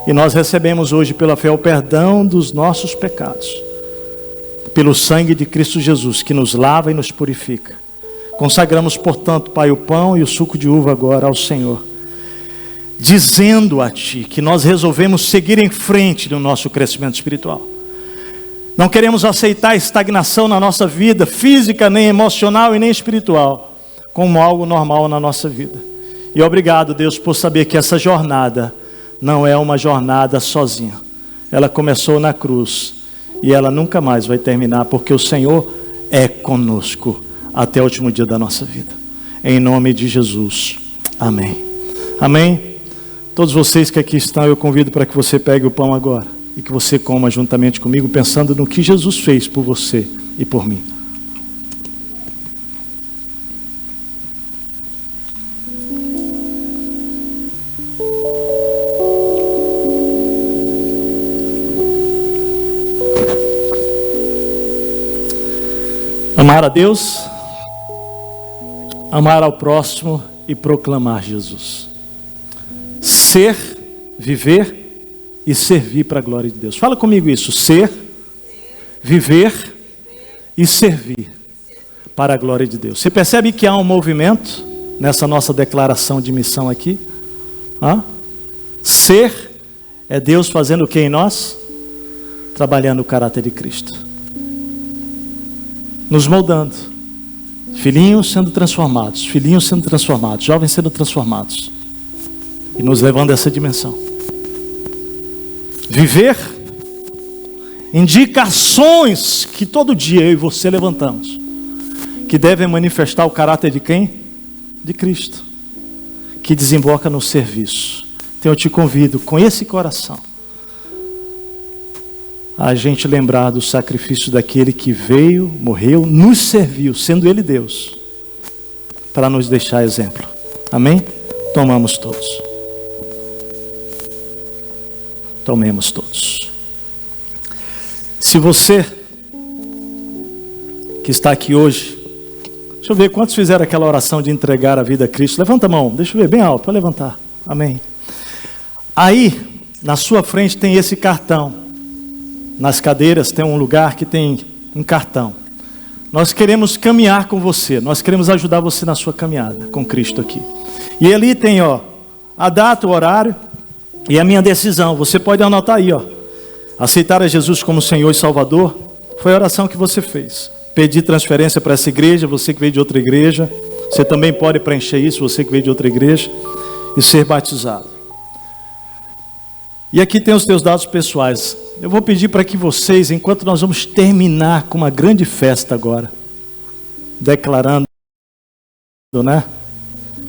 E nós recebemos hoje pela fé o perdão dos nossos pecados, pelo sangue de Cristo Jesus, que nos lava e nos purifica. Consagramos, portanto, Pai, o pão e o suco de uva agora ao Senhor, dizendo a Ti que nós resolvemos seguir em frente no nosso crescimento espiritual. Não queremos aceitar a estagnação na nossa vida, física, nem emocional e nem espiritual, como algo normal na nossa vida. E obrigado, Deus, por saber que essa jornada não é uma jornada sozinha. Ela começou na cruz e ela nunca mais vai terminar, porque o Senhor é conosco até o último dia da nossa vida. Em nome de Jesus. Amém. Amém. Todos vocês que aqui estão, eu convido para que você pegue o pão agora e que você coma juntamente comigo, pensando no que Jesus fez por você e por mim. Amar a Deus, amar ao próximo e proclamar Jesus. Ser, viver e servir para a glória de Deus. Fala comigo isso: ser, viver e servir para a glória de Deus. Você percebe que há um movimento nessa nossa declaração de missão aqui? Ser é Deus fazendo o que em nós? Trabalhando o caráter de Cristo, nos moldando, filhinhos sendo transformados, jovens sendo transformados e nos levando a essa dimensão. Viver, indicações que todo dia eu e você levantamos, que devem manifestar o caráter de quem? De Cristo, que desemboca no serviço. Então eu te convido com esse coração a gente lembrar do sacrifício daquele que veio, morreu, nos serviu, sendo Ele Deus, para nos deixar exemplo. Amém? Tomamos todos. Tomemos todos. Se você que está aqui hoje, deixa eu ver quantos fizeram aquela oração de entregar a vida a Cristo. Levanta a mão, deixa eu ver, bem alto, para levantar. Amém. Aí, na sua frente tem esse cartão. Nas cadeiras tem um lugar que tem um cartão. Nós queremos caminhar com você. Nós queremos ajudar você na sua caminhada com Cristo aqui. E ali tem, a data, o horário e a minha decisão. Você pode anotar aí, aceitar a Jesus como Senhor e Salvador. Foi a oração que você fez. Pedir transferência para essa igreja, você que veio de outra igreja. Você também pode preencher isso, você que veio de outra igreja. E ser batizado. E aqui tem os teus dados pessoais. Eu vou pedir para que vocês, enquanto nós vamos terminar com uma grande festa agora, declarando, né,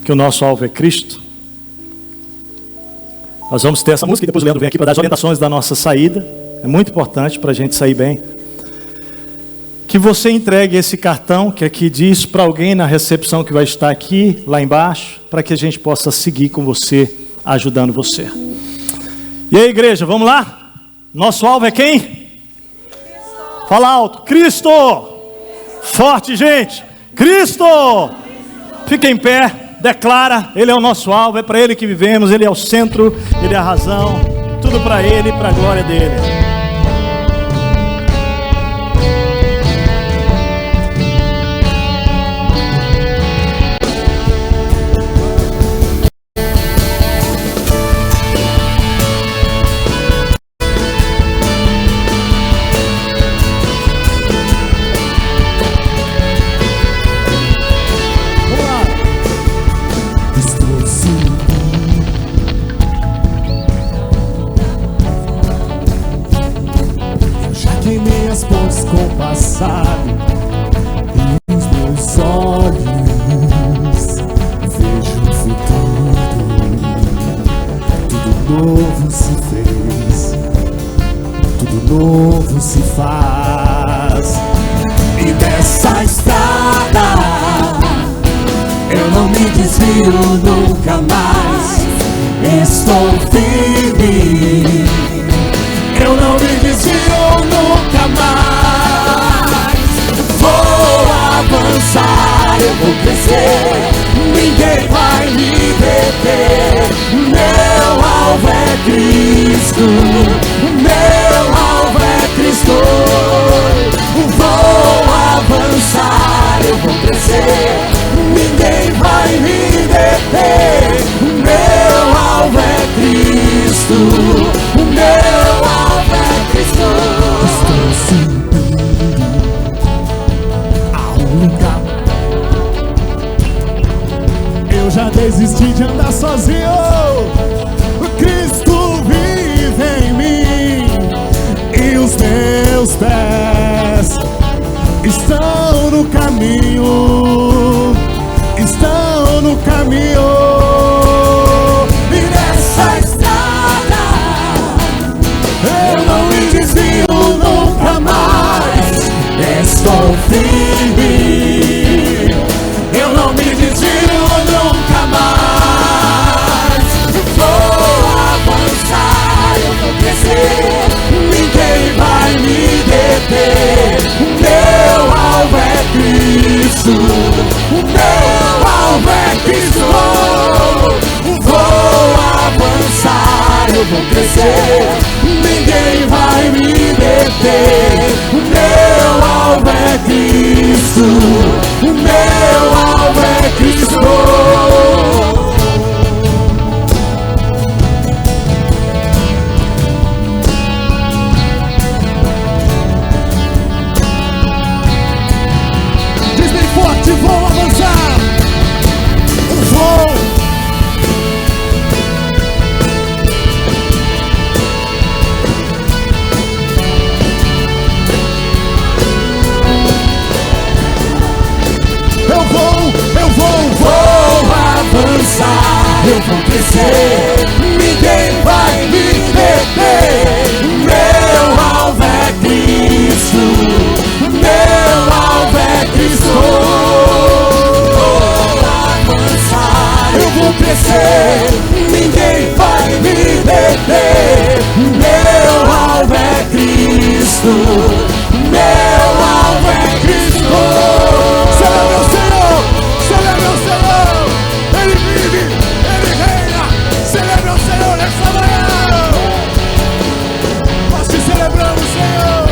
que o nosso alvo é Cristo. Nós vamos ter essa música e depois o Leandro vem aqui para dar as orientações da nossa saída. É muito importante para a gente sair bem. Que você entregue esse cartão que aqui diz para alguém na recepção que vai estar aqui, lá embaixo, para que a gente possa seguir com você, ajudando você. E aí, igreja, vamos lá? Nosso alvo é quem? Cristo. Fala alto, Cristo! Forte, gente! Cristo! Fica em pé, declara, Ele é o nosso alvo, é para Ele que vivemos, Ele é o centro, Ele é a razão, tudo para Ele e para a glória dEle. E os meus olhos vejo o futuro. Tudo novo se fez, tudo novo se faz. E dessa estrada eu não me desvio nunca mais. Estou firme, eu não me desvio nunca mais. Vou avançar, eu vou crescer, ninguém vai me deter. Meu alvo é Cristo, meu alvo é Cristo. Vou avançar, eu vou crescer, ninguém vai me deter. Meu alvo é Cristo, meu alvo é Cristo. Estou subindo a um lugar. Eu já desisti de andar sozinho. Cristo vive em mim e os meus pés estão no caminho, estão no caminho. E nessa estrada eu não me desvio nunca mais. Estou firme, eu não me desvio nunca mais. Vou avançar, eu vou crescer, ninguém vai me deter. Meu alvo é Cristo, meu alvo é Cristo. Vou avançar, eu vou crescer, ninguém vai me deter. Meu alvo é Cristo, meu alvo é Cristo. Diz bem forte, vou avançar, vou. Vou avançar, eu vou crescer, ninguém vai me deter. Meu alvo é Cristo, meu alvo é Cristo. Celebre o Senhor, celebre o Senhor. Ele vive, Ele reina. Celebre o Senhor nessa manhã. Nós te celebramos, Senhor.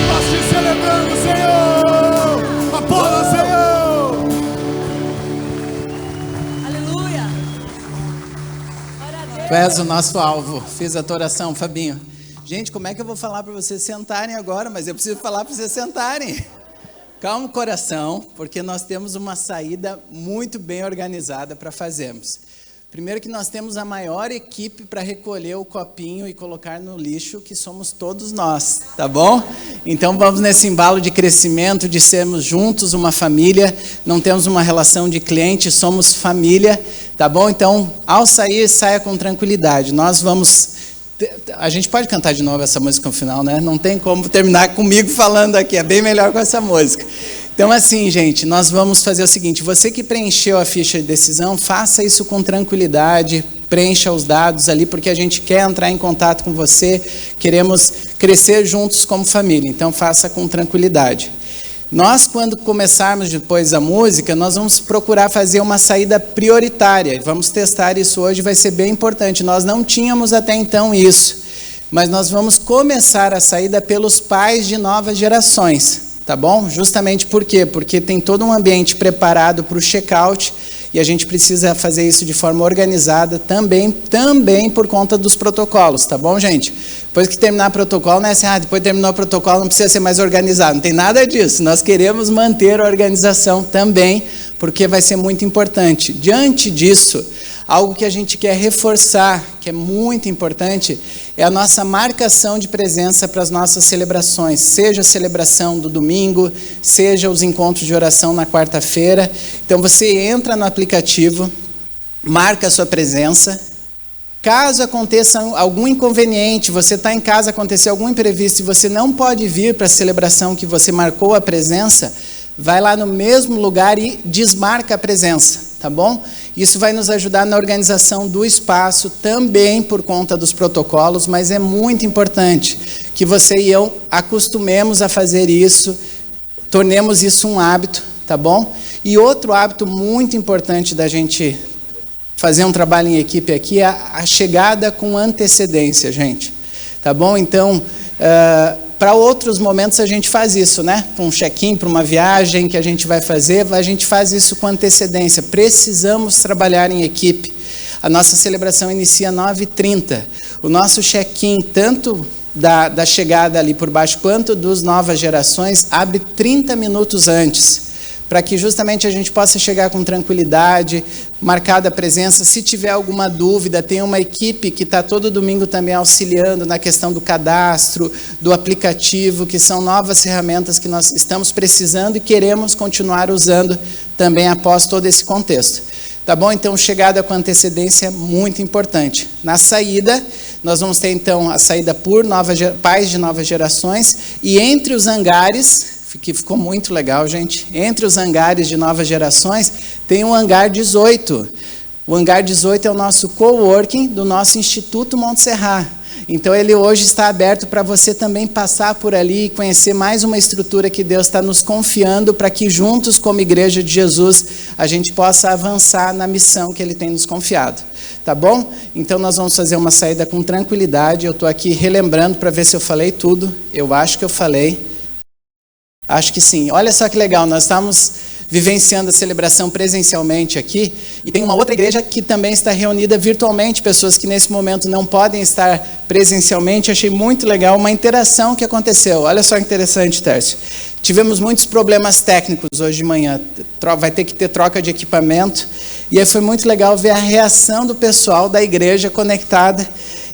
Nós te celebramos, Senhor. Aplauda, Senhor. Aleluia. Tu és o nosso alvo. Fiz a tua oração, Fabinho. Gente, como é que eu vou falar para vocês sentarem agora? Mas eu preciso falar para vocês sentarem. Calma o coração, porque nós temos uma saída muito bem organizada para fazermos. Primeiro que nós temos a maior equipe para recolher o copinho e colocar no lixo, que somos todos nós, tá bom? Então vamos nesse embalo de crescimento, de sermos juntos uma família, não temos uma relação de cliente, somos família, tá bom? Então, ao sair, saia com tranquilidade. Nós vamos... A gente pode cantar de novo essa música no final, né? Não tem como terminar comigo falando aqui, é bem melhor com essa música. Então assim, gente, nós vamos fazer o seguinte, você que preencheu a ficha de decisão, faça isso com tranquilidade, preencha os dados ali, porque a gente quer entrar em contato com você, queremos crescer juntos como família, então faça com tranquilidade. Nós, quando começarmos depois a música, nós vamos procurar fazer uma saída prioritária. Vamos testar isso hoje, vai ser bem importante. Nós não tínhamos até então isso, mas nós vamos começar a saída pelos pais de novas gerações, tá bom? Justamente por quê? Porque tem todo um ambiente preparado para o check-out e a gente precisa fazer isso de forma organizada também por conta dos protocolos, tá bom, gente? Depois que terminar o protocolo, não é assim, depois terminou o protocolo, não precisa ser mais organizado. Não tem nada disso. Nós queremos manter a organização também, porque vai ser muito importante. Diante disso, algo que a gente quer reforçar, que é muito importante, é a nossa marcação de presença para as nossas celebrações. Seja a celebração do domingo, seja os encontros de oração na quarta-feira. Então você entra no aplicativo, marca a sua presença. Caso aconteça algum inconveniente, você está em casa, acontecer algum imprevisto e você não pode vir para a celebração que você marcou a presença, vai lá no mesmo lugar e desmarca a presença, tá bom? Isso vai nos ajudar na organização do espaço, também por conta dos protocolos, mas é muito importante que você e eu acostumemos a fazer isso, tornemos isso um hábito, tá bom? E outro hábito muito importante da gente fazer um trabalho em equipe aqui é a chegada com antecedência, gente. Tá bom? Então, para outros momentos a gente faz isso, né? Para um check-in, para uma viagem que a gente vai fazer, a gente faz isso com antecedência. Precisamos trabalhar em equipe. A nossa celebração inicia às 9h30. O nosso check-in, tanto da chegada ali por baixo, quanto dos novas gerações, abre 30 minutos antes, para que justamente a gente possa chegar com tranquilidade, marcada a presença. Se tiver alguma dúvida, tem uma equipe que está todo domingo também auxiliando na questão do cadastro, do aplicativo, que são novas ferramentas que nós estamos precisando e queremos continuar usando também após todo esse contexto. Tá bom? Então, chegada com antecedência é muito importante. Na saída, nós vamos ter então a saída por pais de novas gerações, e entre os hangares, que ficou muito legal, gente. Entre os hangares de novas gerações, tem o hangar 18. O hangar 18 é o nosso coworking do nosso Instituto Montserrat. Então, ele hoje está aberto para você também passar por ali e conhecer mais uma estrutura que Deus está nos confiando para que juntos, como Igreja de Jesus, a gente possa avançar na missão que Ele tem nos confiado. Tá bom? Então, nós vamos fazer uma saída com tranquilidade. Eu estou aqui relembrando para ver se eu falei tudo. Eu acho que eu falei. Acho que sim. Olha só que legal, nós estamos vivenciando a celebração presencialmente aqui, e tem uma outra igreja que também está reunida virtualmente, pessoas que nesse momento não podem estar presencialmente. Achei muito legal uma interação que aconteceu. Olha só que interessante, Tércio. Tivemos muitos problemas técnicos hoje de manhã, vai ter que ter troca de equipamento, e aí foi muito legal ver a reação do pessoal da igreja conectada.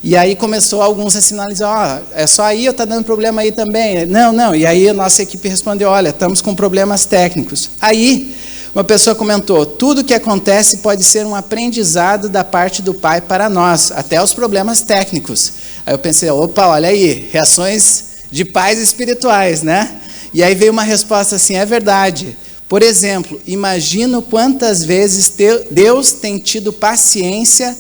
E aí começou alguns a sinalizar, é só aí ou está dando problema aí também? Não. E aí a nossa equipe respondeu, olha, estamos com problemas técnicos. Aí uma pessoa comentou, tudo que acontece pode ser um aprendizado da parte do Pai para nós, até os problemas técnicos. Aí eu pensei, opa, olha aí, reações de pais espirituais, né? E aí veio uma resposta assim, é verdade. Por exemplo, imagino quantas vezes Deus tem tido paciência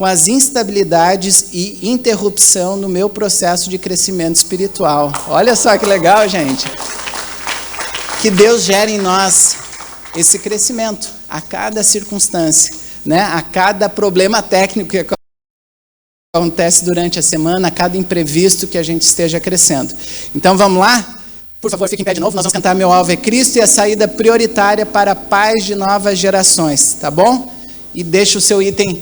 com as instabilidades e interrupção no meu processo de crescimento espiritual. Olha só que legal, gente. Que Deus gere em nós esse crescimento a cada circunstância, né? A cada problema técnico que acontece durante a semana, a cada imprevisto que a gente esteja crescendo. Então vamos lá? Por favor, fique em pé de novo. Nós vamos cantar Meu Alvo é Cristo e a saída prioritária para a paz de novas gerações, tá bom? E deixa o seu item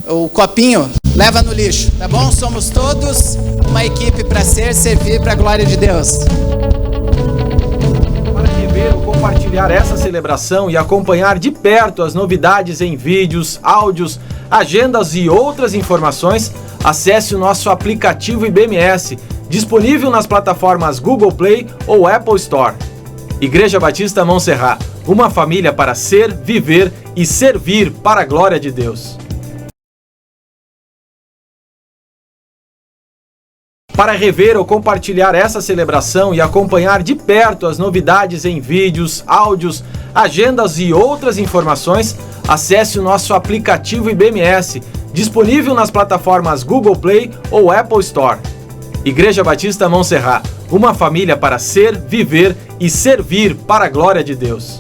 o copinho, leva no lixo, tá bom? Somos todos uma equipe para servir para a glória de Deus. Para rever ou compartilhar essa celebração e acompanhar de perto as novidades em vídeos, áudios, agendas e outras informações, acesse o nosso aplicativo IBMS, disponível nas plataformas Google Play ou Apple Store. Igreja Batista Montserrat, uma família para ser, viver e servir para a glória de Deus. Para rever ou compartilhar essa celebração e acompanhar de perto as novidades em vídeos, áudios, agendas e outras informações, acesse o nosso aplicativo IBMS, disponível nas plataformas Google Play ou Apple Store. Igreja Batista Montserrat, uma família para ser, viver e servir para a glória de Deus.